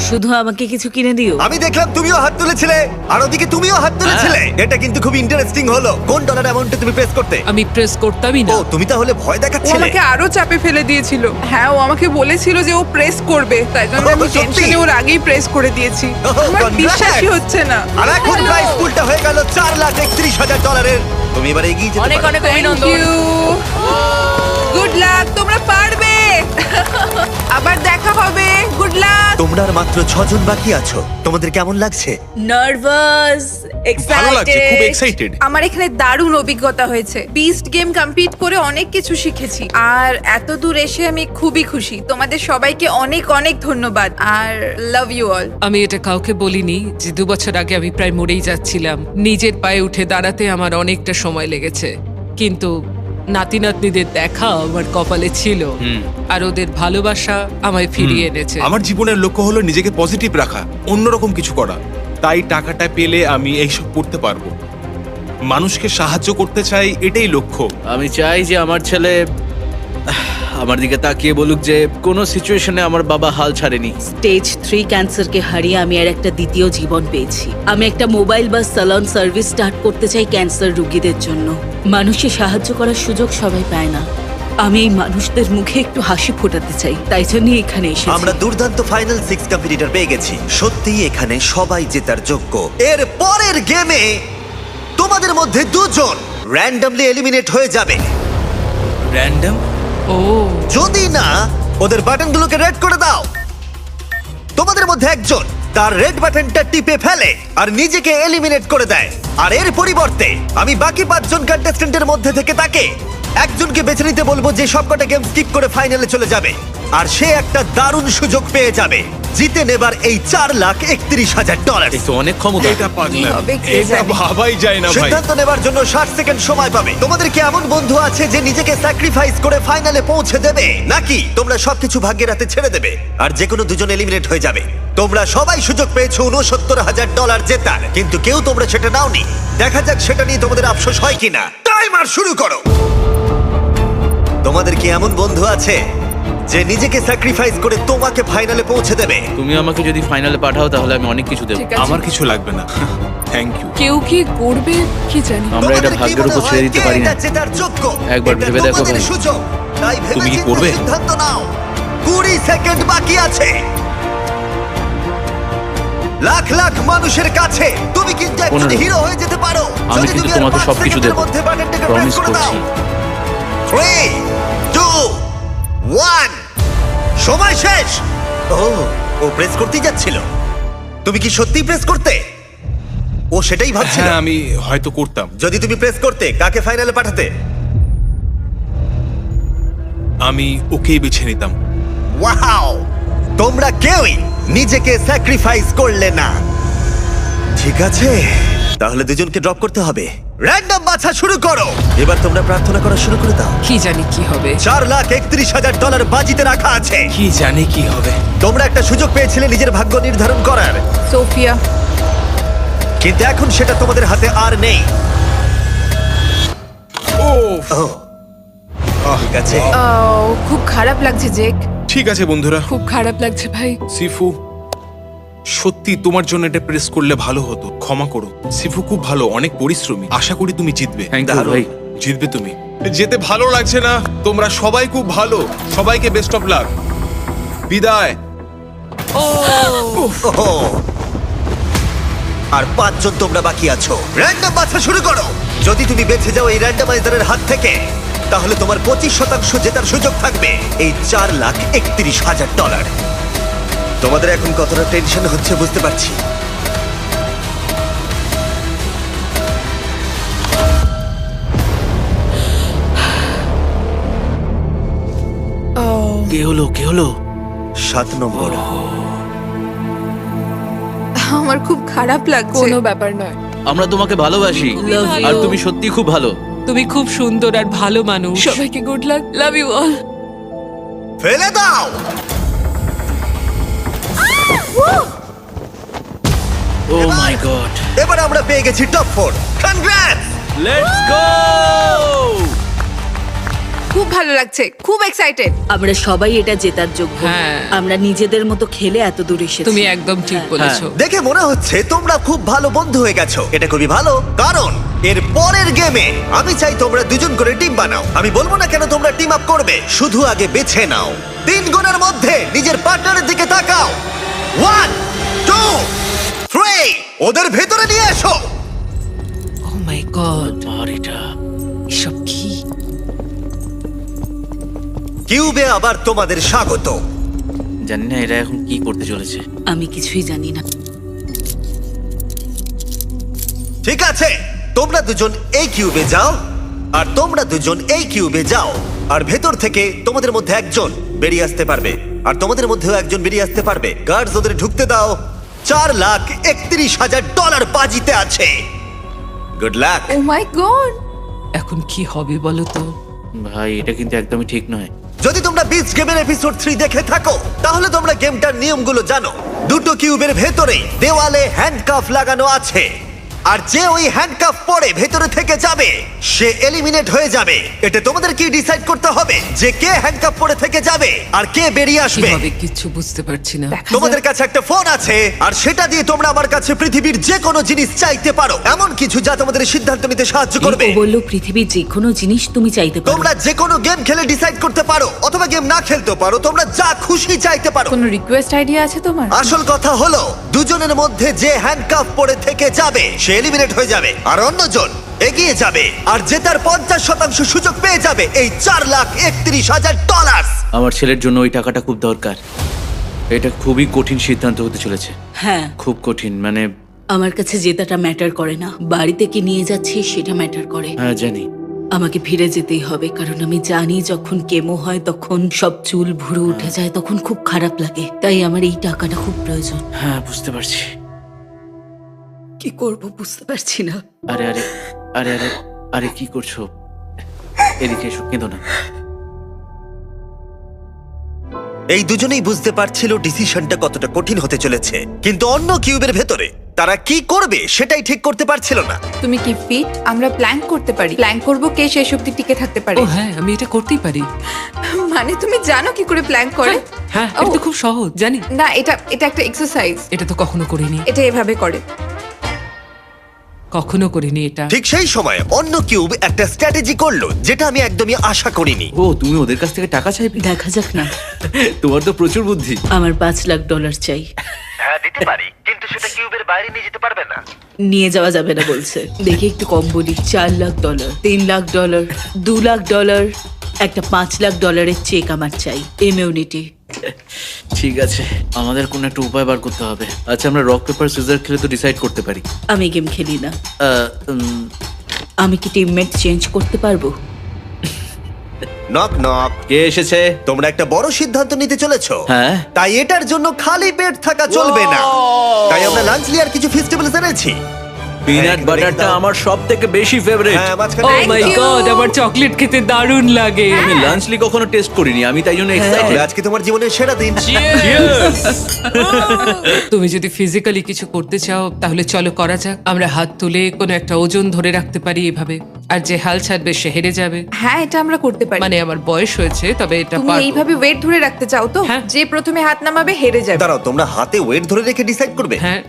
[SPEAKER 3] শুধু আমাকে কিছু কিনে দিও।
[SPEAKER 1] আমি দেখলাম তুমিও হাত তুলেছিলে আর ওদিকে তুমিও হাত তুলেছিলে। এটা কিন্তু খুব ইন্টারেস্টিং হলো। কোন ডলার অ্যামাউন্টে তুমি প্রেস করতে?
[SPEAKER 6] আমি প্রেস করতামই
[SPEAKER 1] ও
[SPEAKER 6] না।
[SPEAKER 1] তুমি তাহলে ভয়
[SPEAKER 7] ও
[SPEAKER 1] দেখাচ্ছিলে।
[SPEAKER 7] আমাকে আরো চাপে ফেলে দিয়েছিল। হ্যাঁ, ও আমাকে বলেছিল যে ও প্রেস করবে, তাই জন্য আমি
[SPEAKER 1] সত্যি?
[SPEAKER 7] টেনশনে ওর আগেই প্রেস করে দিয়েছি।
[SPEAKER 1] Oh,
[SPEAKER 7] আমার
[SPEAKER 1] congrats!
[SPEAKER 7] বিশ্বাসই হচ্ছে না।
[SPEAKER 1] আর এখন প্রাইস পুলটা হয়ে গেল $4,31,000। তুমি এবার এগিয়ে যেতে
[SPEAKER 6] অনেক
[SPEAKER 1] পারো।
[SPEAKER 6] অনেক অভিনন্দন।
[SPEAKER 7] গুড লাক, তোমরা পারবে। আবার দেখা হবে, গুড লাক।
[SPEAKER 1] তোমরা আর মাত্র 6 জন বাকি আছো। তোমাদের কেমন লাগছে?
[SPEAKER 3] নার্ভাস,
[SPEAKER 9] ভালো লাগছে, খুব
[SPEAKER 3] এক্সাইটেড।
[SPEAKER 9] এক্সাইটেড।
[SPEAKER 7] আমার এখানে দারুণ অভিজ্ঞতা হয়েছে। বিস্ট গেম কমপ্লিট করে অনেক কিছু শিখেছি, আর এত দূর এসে আমি খুবই খুশি। তোমাদের সবাইকে অনেক অনেক ধন্যবাদ, আর লাভ ইউ অল।
[SPEAKER 6] আমি এটা কাউকে বলিনি যে 2 বছর আগে আমি প্রায় মরেই যাচ্ছিলাম। নিজের পায়ে উঠে দাঁড়াতে আমার অনেকটা সময় লেগেছে, কিন্তু নাতি নাতনিদের দেখা আমার কপালে ছিল, আর ওদের ভালোবাসা আমায় ফিরিয়ে এনেছে।
[SPEAKER 9] আমার জীবনের লক্ষ্য হলো নিজেকে পজিটিভ রাখা, অন্যরকম কিছু করা। তাই টাকাটা পেলে আমি এইসব করতে পারবো। মানুষকে সাহায্য করতে চাই, এটাই লক্ষ্য।
[SPEAKER 5] আমি চাই যে আমার ছেলে আমার দিকে তাকিয়ে বলুক যে কোনো সিচুয়েশনে আমার বাবা হাল ছাড়েনি।
[SPEAKER 3] স্টেজ 3 ক্যান্সারকে হারিয়ে আমি আর একটা দ্বিতীয় জীবন পেয়েছি। আমি একটা মোবাইল বা স্যালন সার্ভিস স্টার্ট করতে চাই ক্যান্সার রোগীদের জন্য। মানুষকে সাহায্য করার সুযোগ সবাই পায় না। আমি এই মানুষদের মুখে একটু হাসি ফোটাতে চাই, তাই জন্যই এখানে এসেছি।
[SPEAKER 1] আমরা দুর্দান্ত ফাইনাল 6 কম্পিটিটর পেয়ে গেছি। সত্যিই এখানে সবাই জেতার যোগ্য। এর পরের গেমে তোমাদের মধ্যে 2 জন র্যান্ডমলি এলিমিনেট হয়ে যাবে,
[SPEAKER 9] র্যান্ডম?
[SPEAKER 6] ও
[SPEAKER 1] যদি না ওদের বাটনগুলোকে রেড করে দাও। তোমাদের মধ্যে একজন তার রেড বাটনটা টিপে ফেলে আর নিজেকে এলিমিনেট করে দেয়, আর এর পরিবর্তে আমি বাকি 5 জন কন্টেস্ট্যান্টের মধ্যে থেকে তাকে একজনকে বেছে নিতে বলবো যে সবকটা গেম স্কিপ করে ফাইনালে চলে যাবে, আর সে একটা দারুণ সুযোগ পেয়ে যাবে জিতে নেবার এই $4,31,000।
[SPEAKER 5] এই তো অনেক ক্ষমতা।
[SPEAKER 9] এটা পাগলাম,
[SPEAKER 7] হবে কে
[SPEAKER 9] এটা
[SPEAKER 7] জানে।
[SPEAKER 9] ভাবাই যায় না ভাই।
[SPEAKER 1] সিদ্ধান্ত নেবার জন্য 60 সেকেন্ড সময় পাবে। তোমাদের কি এমন বন্ধু আছে যে নিজেকে স্যাক্রিফাইস করে ফাইনালে পৌঁছে দেবে, নাকি তোমরা সবকিছু ভাগ্যের হাতে ছেড়ে দেবে আর যে কোনো 2 জন এলিমিনেট হয়ে যাবে? তোমরা সবাই সুযোগ পেয়েছো $69,000 জেতার, কিন্তু কেউ তোমরা সেটা নাওনি। দেখা যাক সেটা নিয়ে তোমাদের আফসোস হয় কিনা। টাইমার শুরু করো। তোমাদের কি এমন বন্ধু আছে যে নিজেকে স্যাক্রিফাইস করে তোমাকে ফাইনালে পৌঁছে দেবে?
[SPEAKER 5] তুমি আমাকে যদি ফাইনালে পাঠাও তাহলে আমি অনেক কিছু দেবো।
[SPEAKER 2] ঠিক আছে।
[SPEAKER 9] আমার কিছু লাগবে না, থ্যাংক ইউ।
[SPEAKER 2] কেউ কি করবে কি জানি।
[SPEAKER 5] আমরা এটা
[SPEAKER 1] তোমাদের কি
[SPEAKER 5] ভাগ্যের
[SPEAKER 1] মনে
[SPEAKER 5] উপর ছেড়ে
[SPEAKER 1] হয়
[SPEAKER 5] দিতে
[SPEAKER 1] কে
[SPEAKER 5] পারি না।
[SPEAKER 1] এটা জেতার যোগ্য?
[SPEAKER 5] একবার
[SPEAKER 1] এটা
[SPEAKER 5] ভেবে দেখো
[SPEAKER 1] তোমাদের
[SPEAKER 5] ভাই।
[SPEAKER 1] সুযোগ। তাই ভেবে
[SPEAKER 9] তুমি কি
[SPEAKER 1] চিন্তে
[SPEAKER 9] করবে?
[SPEAKER 1] সিদ্ধান্ত নাও। 20 সেকেন্ড বাকি আছে। লাখ লাখ মানুষের কাছে তুমি কিন্তু একজন
[SPEAKER 5] 15
[SPEAKER 1] হিরো হয়ে যেতে পারো।
[SPEAKER 5] আমি
[SPEAKER 1] যদি
[SPEAKER 5] কিন্তু
[SPEAKER 1] তুমি আর
[SPEAKER 5] তোমাকে
[SPEAKER 1] 5
[SPEAKER 5] সবকিছু
[SPEAKER 1] সেকেন্ডের
[SPEAKER 5] দেবো।
[SPEAKER 1] মধ্যে বাটনটাকে
[SPEAKER 5] Promise
[SPEAKER 1] প্রেস করে দাও।
[SPEAKER 5] করছি।
[SPEAKER 1] 3, 2, 1 সময় শেষ। ও প্রেস করতেই যাচ্ছিল। তুমি কি সত্যি প্রেস করতে? ও সেটাই ভাবছিল।
[SPEAKER 9] হ্যাঁ, আমি হয়তো করতাম।
[SPEAKER 1] যদি তুমি প্রেস করতে, কাকে ফাইনালে পাঠাতে?
[SPEAKER 9] আমি ওকেই বেছে নিতাম।
[SPEAKER 1] ওয়াও, তোমরা কেউই নিজেকে স্যাক্রিফাইস করলে না। ঠিক আছে, তাহলে 2 জনকে ড্রপ করতে হবে। র্যান্ডম বাছা শুরু করো। এবার তোমরা প্রার্থনা করা শুরু করে দাও।
[SPEAKER 6] কি জানি কি হবে।
[SPEAKER 1] $4,31,000 বাজিতে রাখা আছে।
[SPEAKER 9] কি জানি কি হবে।
[SPEAKER 1] তোমরা একটা সুযোগ পেয়েছিলে নিজের ভাগ্য নির্ধারণ করার,
[SPEAKER 7] সোফিয়া,
[SPEAKER 1] কিন্তু এখন সেটা তোমাদের হাতে আর নেই।
[SPEAKER 9] ও
[SPEAKER 1] ঠিক আছে,
[SPEAKER 7] খুব খারাপ লাগছে জেক।
[SPEAKER 9] ঠিক আছে বন্ধুরা।
[SPEAKER 2] খুব খারাপ লাগছে ভাই।
[SPEAKER 9] সিফু, সত্যি তোমার জন্য এটা প্রেস করলে ভালো হতো, ক্ষমা করো। সিফু খুব ভালো, অনেক পরিশ্রমী। আশা করি তুমি জিতবে।
[SPEAKER 5] থ্যাংক ইউ
[SPEAKER 1] দারুণ।
[SPEAKER 5] ভাই।
[SPEAKER 9] জিতবে তুমি। যেতে ভালো লাগছে না। তোমরা সবাই খুব ভালো। সবাইকে বেস্ট অফ লাক। বিদায়।
[SPEAKER 1] ওহো। আর 5 জন তোমরা বাকি আছো। র্যান্ডম বাছা শুরু করো। যদি তুমি বেঁচে যাও এই র্যান্ডমাইজারের হাত থেকে, তাহলে তোমার 25% জেতার সুযোগ থাকবে এই $4,31,000। তোমাদের এখন কতটা টেনশন হচ্ছে বুঝতে পারছি।
[SPEAKER 5] কে হলো কে হলো?
[SPEAKER 1] 7 নম্বর।
[SPEAKER 7] আমার খুব খারাপ লাগছে।
[SPEAKER 2] কোনো ব্যাপার নয়।
[SPEAKER 5] আমরা তোমাকে ভালোবাসি,
[SPEAKER 3] Love you.
[SPEAKER 5] আর তুমি সত্যি খুব ভালো।
[SPEAKER 6] তুমি খুব সুন্দর আর ভালো মানুষ।
[SPEAKER 2] সবাইকে good luck, love you all.
[SPEAKER 1] ফেলে দাও।
[SPEAKER 5] Oh my god.
[SPEAKER 1] এবার আমরা পেয়ে গেছি টপ 4। কনগ্রাটস!
[SPEAKER 5] Let's go!
[SPEAKER 7] খুব ভালো লাগছে, খুব এক্সাইটেড।
[SPEAKER 3] আমরা সবাই এটা জেতার যোগ্য।
[SPEAKER 6] হ্যাঁ।
[SPEAKER 3] আমরা নিজেদের মতো খেলে এত দূর এসেছি।
[SPEAKER 6] তুমি একদম ঠিক বলেছো।
[SPEAKER 1] দেখে মনে হচ্ছে তোমরা খুব ভালো বন্ধু হয়ে গেছো। এটা খুবই ভালো, কারণ এর পরের গেমে আমি চাই তোমরা দুজন করে টিম বানাও। আমি বলবো না কেন তোমরা টিম আপ করবে, শুধু আগে বেছে নাও। 3 গুণের মধ্যে নিজের পার্টনারের দিকে তাকাও। 1 2 3 ওদের ভেতরে নিয়ে এসো।
[SPEAKER 6] ও মাই গড,
[SPEAKER 5] আর এটা
[SPEAKER 6] এসব কি?
[SPEAKER 1] কিউবে আবার তোমাদের স্বাগত।
[SPEAKER 5] জানি না এরা এখন কি করতে চলেছে।
[SPEAKER 3] আমি কিছুই জানি না।
[SPEAKER 1] ঠিক আছে, তোমরা দুজন এই কিউবে যাও আর তোমরা দুজন এই কিউবে যাও, আর ভেতর থেকে তোমাদের মধ্যে একজন বেরিয়ে আসতে পারবে, আর তোমাদের মধ্যেও একজন বেরিয়ে আসতে পারবে। গার্ডস ওদের ঢুকতে দাও। $4,31,000 বাজিতে আছে। Good luck.
[SPEAKER 2] Oh my God,
[SPEAKER 6] এখন কি হবে বলো তো?
[SPEAKER 5] ভাই এটা কিন্তু একদমই ঠিক নয়।
[SPEAKER 1] যদি তোমরা বিচ গেমের এপিসোড 3 দেখে থাকো তাহলে তোমরা গেমটার নিয়মগুলো জানো। দুটো কিউবের ভেতরে দেওয়ালে হ্যান্ডকাফ লাগানো আছে, আর যে ওই হ্যান্ডকাফ পরে ভেতরে থেকে যাবে সে এলিমিনেট হয়ে যাবে। এটা তোমাদের কি ডিসাইড করতে হবে যে কে হ্যান্ডকাফ পরে থেকে যাবে আর কে বেরিয়ে
[SPEAKER 6] কি
[SPEAKER 1] আসবে।
[SPEAKER 6] হবে কিচ্ছু বুঝতে পারছি না।
[SPEAKER 1] তোমাদের কাছে একটা ফোন আছে, আর সেটা দিয়ে তোমরা আমার কাছে পৃথিবীর যে কোনো জিনিস চাইতে পারো, এমন কিছু যা তোমাদের সিদ্ধান্ত নিতে সাহায্য করবে।
[SPEAKER 3] ও বললো পৃথিবীর যে কোনো জিনিস তুমি চাইতে পারো।
[SPEAKER 1] তোমরা যে কোনো গেম খেলে ডিসাইড করতে পারো, অথবা গেম না খেলতেও পারো। তোমরা যা খুশি চাইতে পারো।
[SPEAKER 7] কোনো রিকোয়েস্ট আইডিয়া আছে তোমার?
[SPEAKER 1] আসল কথা হলো দুজনের মধ্যে যে হ্যান্ডকাফ পরে থেকে যাবে সে এলিমিনেট হয়ে যাবে, আর অন্যজন এগিয়ে যাবে, আর জেতার 50% সুযোগ পেয়ে যাবে এই $4,31,000।
[SPEAKER 5] আমার ছেলের জন্য ওই টাকাটা খুব দরকার। এটা খুবই কঠিন সিদ্ধান্ত হতে চলেছে।
[SPEAKER 3] হ্যাঁ,
[SPEAKER 5] খুব কঠিন, মানে
[SPEAKER 3] আমার কাছে জেতাটা ম্যাটার করে না, বাড়িতে কি নিয়ে যাচ্ছি সেটা ম্যাটার করে।
[SPEAKER 5] হ্যাঁ জানি।
[SPEAKER 3] আমাকে ফিরে যেতেই হবে, কারণ আমি জানি যখন কেমো হয় তখন সব চুল ভুরু উঠে যায়, তখন খুব খারাপ লাগে। তাই আমার এই টাকাটা খুব প্রয়োজন।
[SPEAKER 5] হ্যাঁ বুঝতে পারছি।
[SPEAKER 3] কি করব বুঝতে পারছি না।
[SPEAKER 5] আরে আরে আরে আরে আরে কি করছো? এদিকে এসো, কেঁদো না।
[SPEAKER 1] এই দুজনেই বুঝতে পারছিল ডিসিশনটা কতটা কঠিন হতে চলেছে, কিন্তু অন্য কিউবের ভেতরে তারা কি করবে সেটাই ঠিক করতে পারছিল না।
[SPEAKER 7] তুমি কি ফিট? আমরা প্ল্যান করতে পারি। প্ল্যান করব কে শেষ অবধি টিকে থাকতে পারে।
[SPEAKER 6] ও হ্যাঁ, আমি এটা করতেই পারি।
[SPEAKER 7] মানে তুমি জানো কি করে প্ল্যান করে?
[SPEAKER 6] হ্যাঁ, এটা তো খুব সহজ, জানি।
[SPEAKER 7] না, এটা একটা এক্সারসাইজ।
[SPEAKER 6] এটা তো কখনো করিনি,
[SPEAKER 7] এটা এভাবে করে।
[SPEAKER 6] কখনো করিনি এটা।
[SPEAKER 1] ঠিক সেই সময় অন্য কিউব একটা স্ট্র্যাটেজি করলো যেটা আমি একদমই আশা করিনি।
[SPEAKER 5] ও তুমি ওদের কাছ থেকে টাকা চাইবে?
[SPEAKER 3] দেখা যাক না।
[SPEAKER 5] তোমার তো প্রচুর বুদ্ধি।
[SPEAKER 3] আমার $5,00,000 চাই।
[SPEAKER 1] হ্যাঁ দিতে পারি, কিন্তু সেটা কিউবের বাইরে নিয়ে যেতে পারবে না।
[SPEAKER 3] নিয়ে যাওয়া যাবে না বলছে। দেখি একটু কম বলি। $4,00,000, $3,00,000, $2,00,000, একটা $5,00,000 চেক আমার চাই। ইমিউনিটি।
[SPEAKER 5] ঠিক আছে, আমাদের কোনো একটা উপায় বার করতে হবে। আচ্ছা আমরা রক পেপার সিজার খেলে তো ডিসাইড করতে পারি।
[SPEAKER 3] আমি গেম খেলি না।
[SPEAKER 5] আহ, উম,
[SPEAKER 3] আমি কি টিমমেট চেঞ্জ করতে পারবো?
[SPEAKER 1] Knock knock.
[SPEAKER 5] কে এসেছে?
[SPEAKER 1] তোমরা একটা বড় সিদ্ধান্ত নিতে চলেছো।
[SPEAKER 5] হ্যাঁ।
[SPEAKER 1] তাই এটার জন্য খালি পেট থাকা চলবে না। তাই আমরা লাঞ্চ লিয়ার কিছু ফেস্টিভ্যালস এনেছি।
[SPEAKER 5] পিনাট বাটারটা আমার সব থেকে বেশি ফেভারিট।
[SPEAKER 1] হ্যাঁ,
[SPEAKER 6] ও
[SPEAKER 1] মাঝখানে
[SPEAKER 7] Thank
[SPEAKER 6] মাই
[SPEAKER 7] you.
[SPEAKER 6] গড, আমার চকলেট খেতে দারুণ লাগে।
[SPEAKER 5] আমি লাঞ্চলি কখনো টেস্ট করিনি, আমি তাই জন্য
[SPEAKER 1] তাহলে
[SPEAKER 5] এক্সাইটেড।
[SPEAKER 1] আজকে তোমার জীবনের সেরা দিন।
[SPEAKER 6] তুমি যদি ফিজিক্যালি কিছু করতে চাও তাহলে চলো করা যাক। আমরা হাত তুলে কোনো একটা ওজন ধরে রাখতে পারি এভাবে, আর যে হাল ছাড়বে সে হেরে যাবে।
[SPEAKER 7] হ্যাঁ, এটা আমরা করতে পারি।
[SPEAKER 6] মানে আমার বয়স হয়েছে, তবে এটা
[SPEAKER 7] তুমি
[SPEAKER 6] পারবো।
[SPEAKER 7] এইভাবে ওয়েট ধরে রাখতে চাও তো?
[SPEAKER 6] হ্যাঁ।
[SPEAKER 7] যে প্রথমে হাত নামাবে হেরে যাবে।
[SPEAKER 1] দাঁড়াও, তোমরা হাতে ওয়েট ধরে রেখে ডিসাইড করবে?
[SPEAKER 6] হ্যাঁ,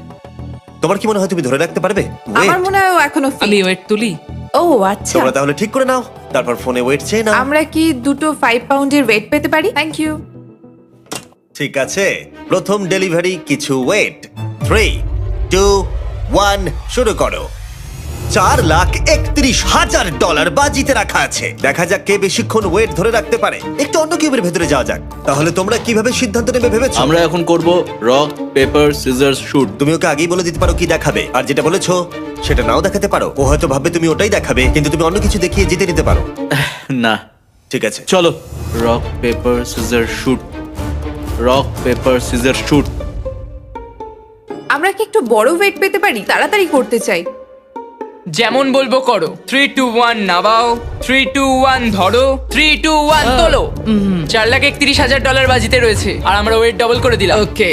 [SPEAKER 1] তোমার কি মনে হয় তুমি ধরে রাখতে পারবে
[SPEAKER 7] আমার
[SPEAKER 1] weight?
[SPEAKER 7] মনে হয় ও এখনো fit।
[SPEAKER 6] আমি ওয়েট তুলি।
[SPEAKER 7] ও আচ্ছা।
[SPEAKER 1] তোমরা তাহলে ঠিক করে নাও, তারপর ফোনে ওয়েট চেয়ে নাও।
[SPEAKER 7] আমরা কি দুটো 5 পাউন্ডের ওয়েট পেতে পারি? Thank you.
[SPEAKER 1] ঠিক আছে, প্রথম ডেলিভারি কিছু ওয়েট। 3 2 1 শুরু করো। $4,31,000 বাজিতে রাখা আছে। দেখা যাক কে বেশিক্ষণ ওয়েট ধরে রাখতে পারে। একটু অন্য কিউবের ভেতরে যাওয়া যাক। তাহলে তোমরা কিভাবে সিদ্ধান্ত নেবে ভেবেছো?
[SPEAKER 5] আমরা এখন করব রক পেপার সিজার শুট।
[SPEAKER 1] তুমি ওকে আগেই বলে দিতে পারো কি দেখাবে, আর যেটা বলেছো সেটা নাও দেখাতে পারো। ও হয়তো ভাববে তুমি ওটাই দেখাবে, কিন্তু তুমি অন্য কিছু দেখিয়ে জিতে নিতে পারো।
[SPEAKER 5] না,
[SPEAKER 1] ঠিক আছে,
[SPEAKER 5] চলো rock paper scissor shoot. Rock paper scissor shoot.
[SPEAKER 7] আমরা কি একটু বড় ওয়েট পেতে পারি? তাড়াতাড়ি করতে চাই।
[SPEAKER 10] যেমন বলবো করো। 3 2 1 নামাও, 3 2 1 ধরো, 3 2 1 তোলো। $4,31,000 বাজিতে রয়েছে, আর আমরা ওয়েট ডবল করে দিলাম।
[SPEAKER 6] ওকে,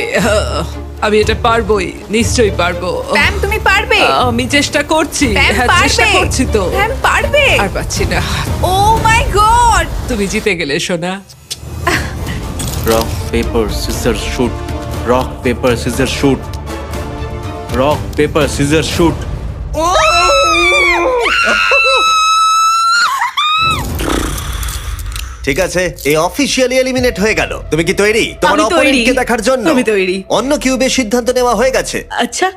[SPEAKER 6] আমি এটা পারবোই, নিশ্চয়ই পারবো।
[SPEAKER 7] প্যাম তুমি পারবে।
[SPEAKER 6] আমি চেষ্টা করছি।
[SPEAKER 7] প্যাম
[SPEAKER 6] হ্যাঁ, চেষ্টা
[SPEAKER 7] পারবে।
[SPEAKER 6] করছি তো।
[SPEAKER 7] প্যাম পারবে।
[SPEAKER 6] আর পাচ্ছি না।
[SPEAKER 7] ও মাই গড।
[SPEAKER 6] তুমি জিতে গেলে সোনা।
[SPEAKER 5] Rock paper scissor shoot, rock paper scissor shoot, rock paper scissor shoot.
[SPEAKER 1] ঠিক আছে, এই অফিসিয়ালি এলিমিনেট হয়ে গেল। তুমি কি তৈরি তোমার
[SPEAKER 3] আমি তৈরি।
[SPEAKER 1] অপোনেন্টকে দেখার জন্য?
[SPEAKER 3] আমি তৈরি।
[SPEAKER 1] অন্য কিউবে সিদ্ধান্ত নেওয়া হয়ে গেছে।
[SPEAKER 3] আচ্ছা,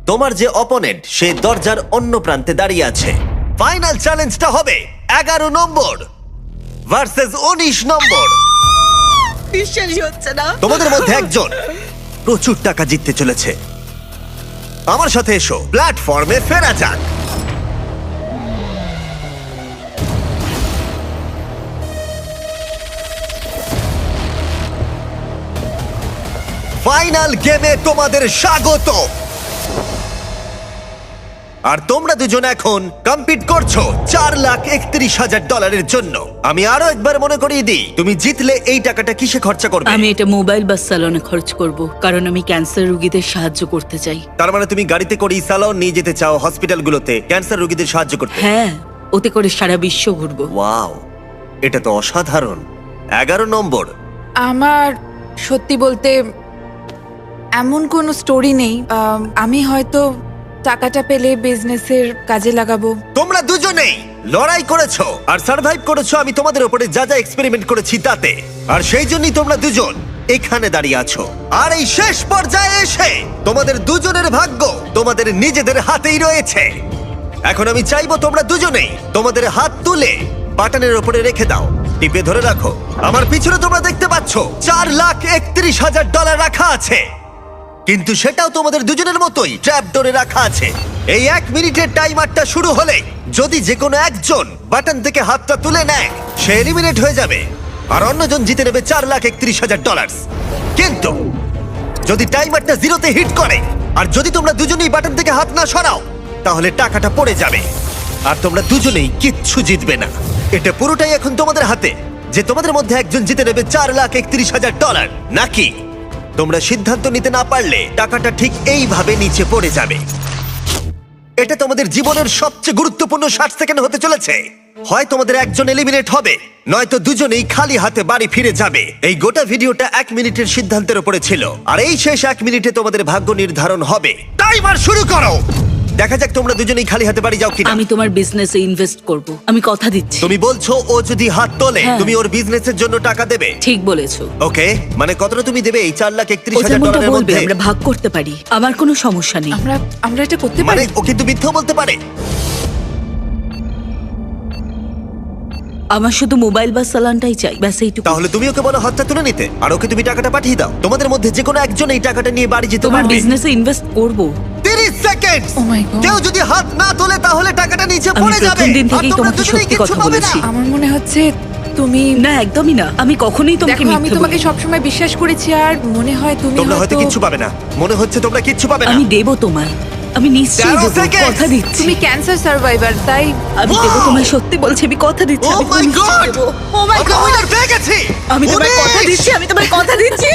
[SPEAKER 1] তোমার যে অপোনেন্ট সে দরজার অন্য প্রান্তে দাঁড়িয়ে আছে। ফাইনাল চ্যালেঞ্জটা হবে 11 নম্বর ভার্সেস 19 নম্বর।
[SPEAKER 3] বিশ্বাসই হচ্ছে না।
[SPEAKER 1] তোমাদের মধ্যে একজন প্রচুর টাকা জিততে চলেছে। আমার সাথে এসো, প্ল্যাটফর্মে ফেরা যাক। ফাইনাল গেমে তোমাদের স্বাগত। আর তোমরা দুজন এখন কম্পিট করছো $4,31,000 জন্য। আমি আরো একবার মনে করিয়ে দিই, তুমি জিতলে এই টাকাটা কিসে খরচা করবে?
[SPEAKER 3] আমি এটা মোবাইল বা স্যালনে খরচ করব, কারণ আমি ক্যান্সার রোগীদের সাহায্য করতে চাই।
[SPEAKER 1] তার মানে তুমি গাড়িতে করে স্যালন নিয়ে যেতে চাও হসপিটালগুলোতে ক্যান্সার রোগীদের সাহায্য করতে?
[SPEAKER 3] হ্যাঁ, ওতে করে সারা বিশ্ব ঘুরবো।
[SPEAKER 1] ওয়াও, এটা তো অসাধারণ। 11 নম্বর।
[SPEAKER 7] আমার সত্যি বলতে এমন কোনো স্টোরি নেই। আমি হয়তো টাকাটা পেলে বিজনেসের কাজে লাগাবো।
[SPEAKER 1] তোমরা দুজনেই লড়াই করেছো আর সার্ভাইভ করেছো আমি তোমাদের উপরে যা যা এক্সপেরিমেন্ট করেছি তাতে। আর সেই জন্যই তোমরা দুজন এখানে দাঁড়িয়ে আছো। আর এই শেষ পর্যায়ে এসে তোমাদের দুজনের ভাগ্য তোমাদের নিজেদের হাতেই রয়েছে। এখন আমি চাইবো তোমরা দুজনেই তোমাদের হাত তুলে বাটনের উপরে রেখে দাও, টিপে ধরে রাখো। আমার পিছনে তোমরা দেখতে পাচ্ছ $4,31,000 রাখা আছে, কিন্তু সেটাও তোমাদের দুজনের মতোই ট্র্যাপ ডোরে রাখা আছে। এই 1 মিনিটের টাইমারটা শুরু হলে যদি যে কোনো একজন বাটন থেকে হাতটা তুলে নেয় সে এলিমিনেট হয়ে যাবে, আর অন্যজন জিতে নেবে $4,31,000। কিন্তু যদি টাইমারটা জিরোতে হিট করে আর যদি তোমরা দুজনেই বাটন থেকে হাত না সরাও তাহলে টাকাটা পড়ে যাবে আর তোমরা দুজনেই কিচ্ছু জিতবে না। এটা পুরোটাই এখন তোমাদের হাতে যে তোমাদের মধ্যে একজন জিতে নেবে $4,31,000 নাকি তোমরা সিদ্ধান্ত নিতে না পারলে টাকাটা ঠিক এইভাবে নিচে পড়ে যাবে। এটা তোমাদের জীবনের সবচেয়ে গুরুত্বপূর্ণ 60 সেকেন্ড হতে চলেছে। হয় তোমাদের একজন এলিমিনেট হবে, নয়তো দুজনেই খালি হাতে বাড়ি ফিরে যাবে। এই গোটা ভিডিওটা 1 মিনিটের সিদ্ধান্তের উপরে ছিল, আর এই শেষ 1 মিনিটে তোমাদের ভাগ্য নির্ধারণ হবে। টাইমার শুরু করো। দেখা যাক তোমরা দুজনেই খালি হাতে বাড়ি যাও কিনা।
[SPEAKER 3] আমি তোমার বিজনেসে ইনভেস্ট করব, আমি কথা দিচ্ছি।
[SPEAKER 1] তুমি বলছো ও যদি হাত তোলে
[SPEAKER 3] হ্যাঁ।
[SPEAKER 1] তুমি ওর বিজনেসের জন্য টাকা দেবে?
[SPEAKER 3] ঠিক বলেছো।
[SPEAKER 1] ওকে, মানে কতটা তুমি দেবে এই
[SPEAKER 3] ও
[SPEAKER 1] $4,31,000
[SPEAKER 3] যেমনটা
[SPEAKER 1] এর
[SPEAKER 3] বলবে
[SPEAKER 1] মধ্যে?
[SPEAKER 3] আমরা ভাগ করতে পারি, আমার কোনো সমস্যা নেই।
[SPEAKER 7] আমরা এটা করতে
[SPEAKER 1] মানে
[SPEAKER 7] পারি।
[SPEAKER 1] ও কিন্তু মিথ্যাও বলতে পারে।
[SPEAKER 3] আমার শুধু মোবাইল বা সালানটাই চাই, ব্যাস এইটুকু।
[SPEAKER 1] তাহলে তুমি ওকে বলো হাতটা তুলে নিতে, আর ওকে তুমি টাকাটা পাঠিয়ে দাও। তোমাদের মধ্যে যে কোনো একজন এই টাকাটা নিয়ে বাড়ি যেতে
[SPEAKER 3] তোমার
[SPEAKER 1] পারবে।
[SPEAKER 3] বিজনেসে ইনভেস্ট করব।
[SPEAKER 1] 30 সেকেন্ড।
[SPEAKER 7] Oh my God!
[SPEAKER 1] কেউ যদি হাত না তোলে তাহলে টাকাটা নিচে
[SPEAKER 3] আমি
[SPEAKER 1] পড়ে যাবে।
[SPEAKER 3] প্রথম দিন
[SPEAKER 1] আর
[SPEAKER 3] থেকেই
[SPEAKER 1] তোমরা
[SPEAKER 3] তোমাকে
[SPEAKER 1] দুজনেই
[SPEAKER 3] সত্যি
[SPEAKER 1] কিচ্ছু
[SPEAKER 3] কথা
[SPEAKER 1] পাবে না।
[SPEAKER 3] বলেছি।
[SPEAKER 7] আমার মনে হচ্ছে তুমি
[SPEAKER 3] না, একদমই না, আমি কখনোই তোমাকে
[SPEAKER 7] দেখো, আমি
[SPEAKER 3] মিথ্যে
[SPEAKER 7] তোমাকে
[SPEAKER 3] বলিনি।
[SPEAKER 7] সবসময় বিশ্বাস করেছি আর মনে হয় তুমি
[SPEAKER 1] তোমরা হয়তো কিচ্ছু পাবে না, মনে হচ্ছে তোমরা কিচ্ছু পাবে না।
[SPEAKER 3] আমি দেব তোমায়, আমি নিশ্চয়ই
[SPEAKER 1] 13
[SPEAKER 3] দেব,
[SPEAKER 1] seconds!
[SPEAKER 3] কথা দিচ্ছি।
[SPEAKER 7] তুমি ক্যান্সার সার্ভাইভার, তাই
[SPEAKER 3] আমি
[SPEAKER 1] Wow!
[SPEAKER 3] দেব তোমায়, সত্যি বলছি, আমি কথা দিচ্ছি।
[SPEAKER 1] ও
[SPEAKER 3] আমি
[SPEAKER 1] মাই
[SPEAKER 3] নিশ্চয়ই
[SPEAKER 1] গড,
[SPEAKER 3] দেব। Oh my
[SPEAKER 1] আমরা
[SPEAKER 3] God!
[SPEAKER 1] উইনার পেয়ে গেছি।
[SPEAKER 3] আমি তোমায় কথা
[SPEAKER 1] 19!
[SPEAKER 3] দিচ্ছি, আমি তোমায় কথা দিচ্ছি।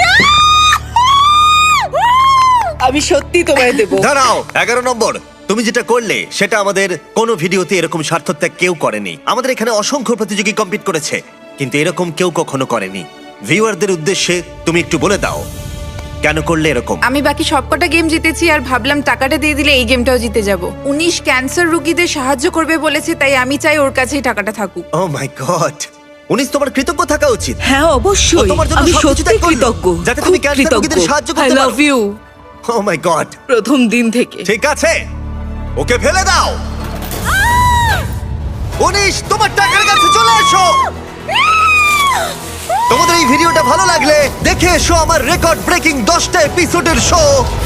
[SPEAKER 3] আমি সত্যি তোমায় দেব।
[SPEAKER 1] দাঁড়াও, 11 নম্বর। তুমি যেটা করলে সেটা আমাদের কোনো ভিডিওতে এরকম স্বার্থত্যাগ কেউ করেনি। আমাদের এখানে অসংখ্য প্রতিযোগী কম্পিট করেছে, কিন্তু এরকম কেউ কখনো করেনি। ভিউয়ারদের উদ্দেশ্যে তুমি একটু বলে দাও কেন করলে এরকম।
[SPEAKER 7] আমি বাকি সবকটা গেম জিতেছি আর ভাবলাম টাকাটা দিয়ে দিলে এই গেমটাও জিতে যাব। 19 ক্যান্সার রোগীদের সাহায্য করবে বলেছে, তাই আমি চাই ওর কাছেই টাকাটা থাকুক।
[SPEAKER 1] ও মাই গড, 19 তোমার কৃতজ্ঞ থাকা উচিত।
[SPEAKER 3] হ্যাঁ,
[SPEAKER 1] ও
[SPEAKER 3] অবশ্যই,
[SPEAKER 1] তোমার জন্য
[SPEAKER 3] আমি
[SPEAKER 1] সবকিছু
[SPEAKER 3] সত্যি
[SPEAKER 1] ত্যাগ করলো,
[SPEAKER 3] কৃতজ্ঞ,
[SPEAKER 1] যাতে
[SPEAKER 3] খুব
[SPEAKER 1] তুমি ক্যান্সার
[SPEAKER 3] কৃতজ্ঞ।
[SPEAKER 1] রোগীদের সাহায্য
[SPEAKER 3] I
[SPEAKER 1] করতে পারো।
[SPEAKER 3] love you।
[SPEAKER 1] Oh my god,
[SPEAKER 3] প্রথম দিন থেকে।
[SPEAKER 1] ঠিক আছে, ওকে ফেলে দাও। 19 তোমার টাকার কাছে চলে এসো। তোমাদের এই ভিডিওটা ভালো লাগলে দেখে এসো আমার রেকর্ড ব্রেকিং 10টা এপিসোডের শো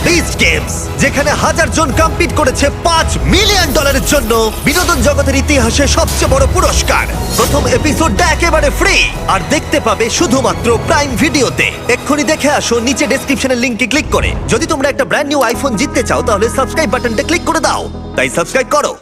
[SPEAKER 1] বিস্ট গেমস, যেখানে 1000 জন কম্পিট করেছে $5 মিলিয়ন জন্য বিনোদন জগতের ইতিহাসে সবচেয়ে বড় পুরস্কার। প্রথম এপিসোডটা একেবারে ফ্রি আর দেখতে পাবে শুধুমাত্র প্রাইম ভিডিওতে। এক্ষুনি দেখে আসো নিচে ডেসক্রিপশনের লিংকে ক্লিক করে। যদি তোমরা একটা ব্র্যান্ড নিউ আইফোন জিততে চাও তাহলে সাবস্ক্রাইব বাটনটা ক্লিক করে দাও, তাই সাবস্ক্রাইব করো।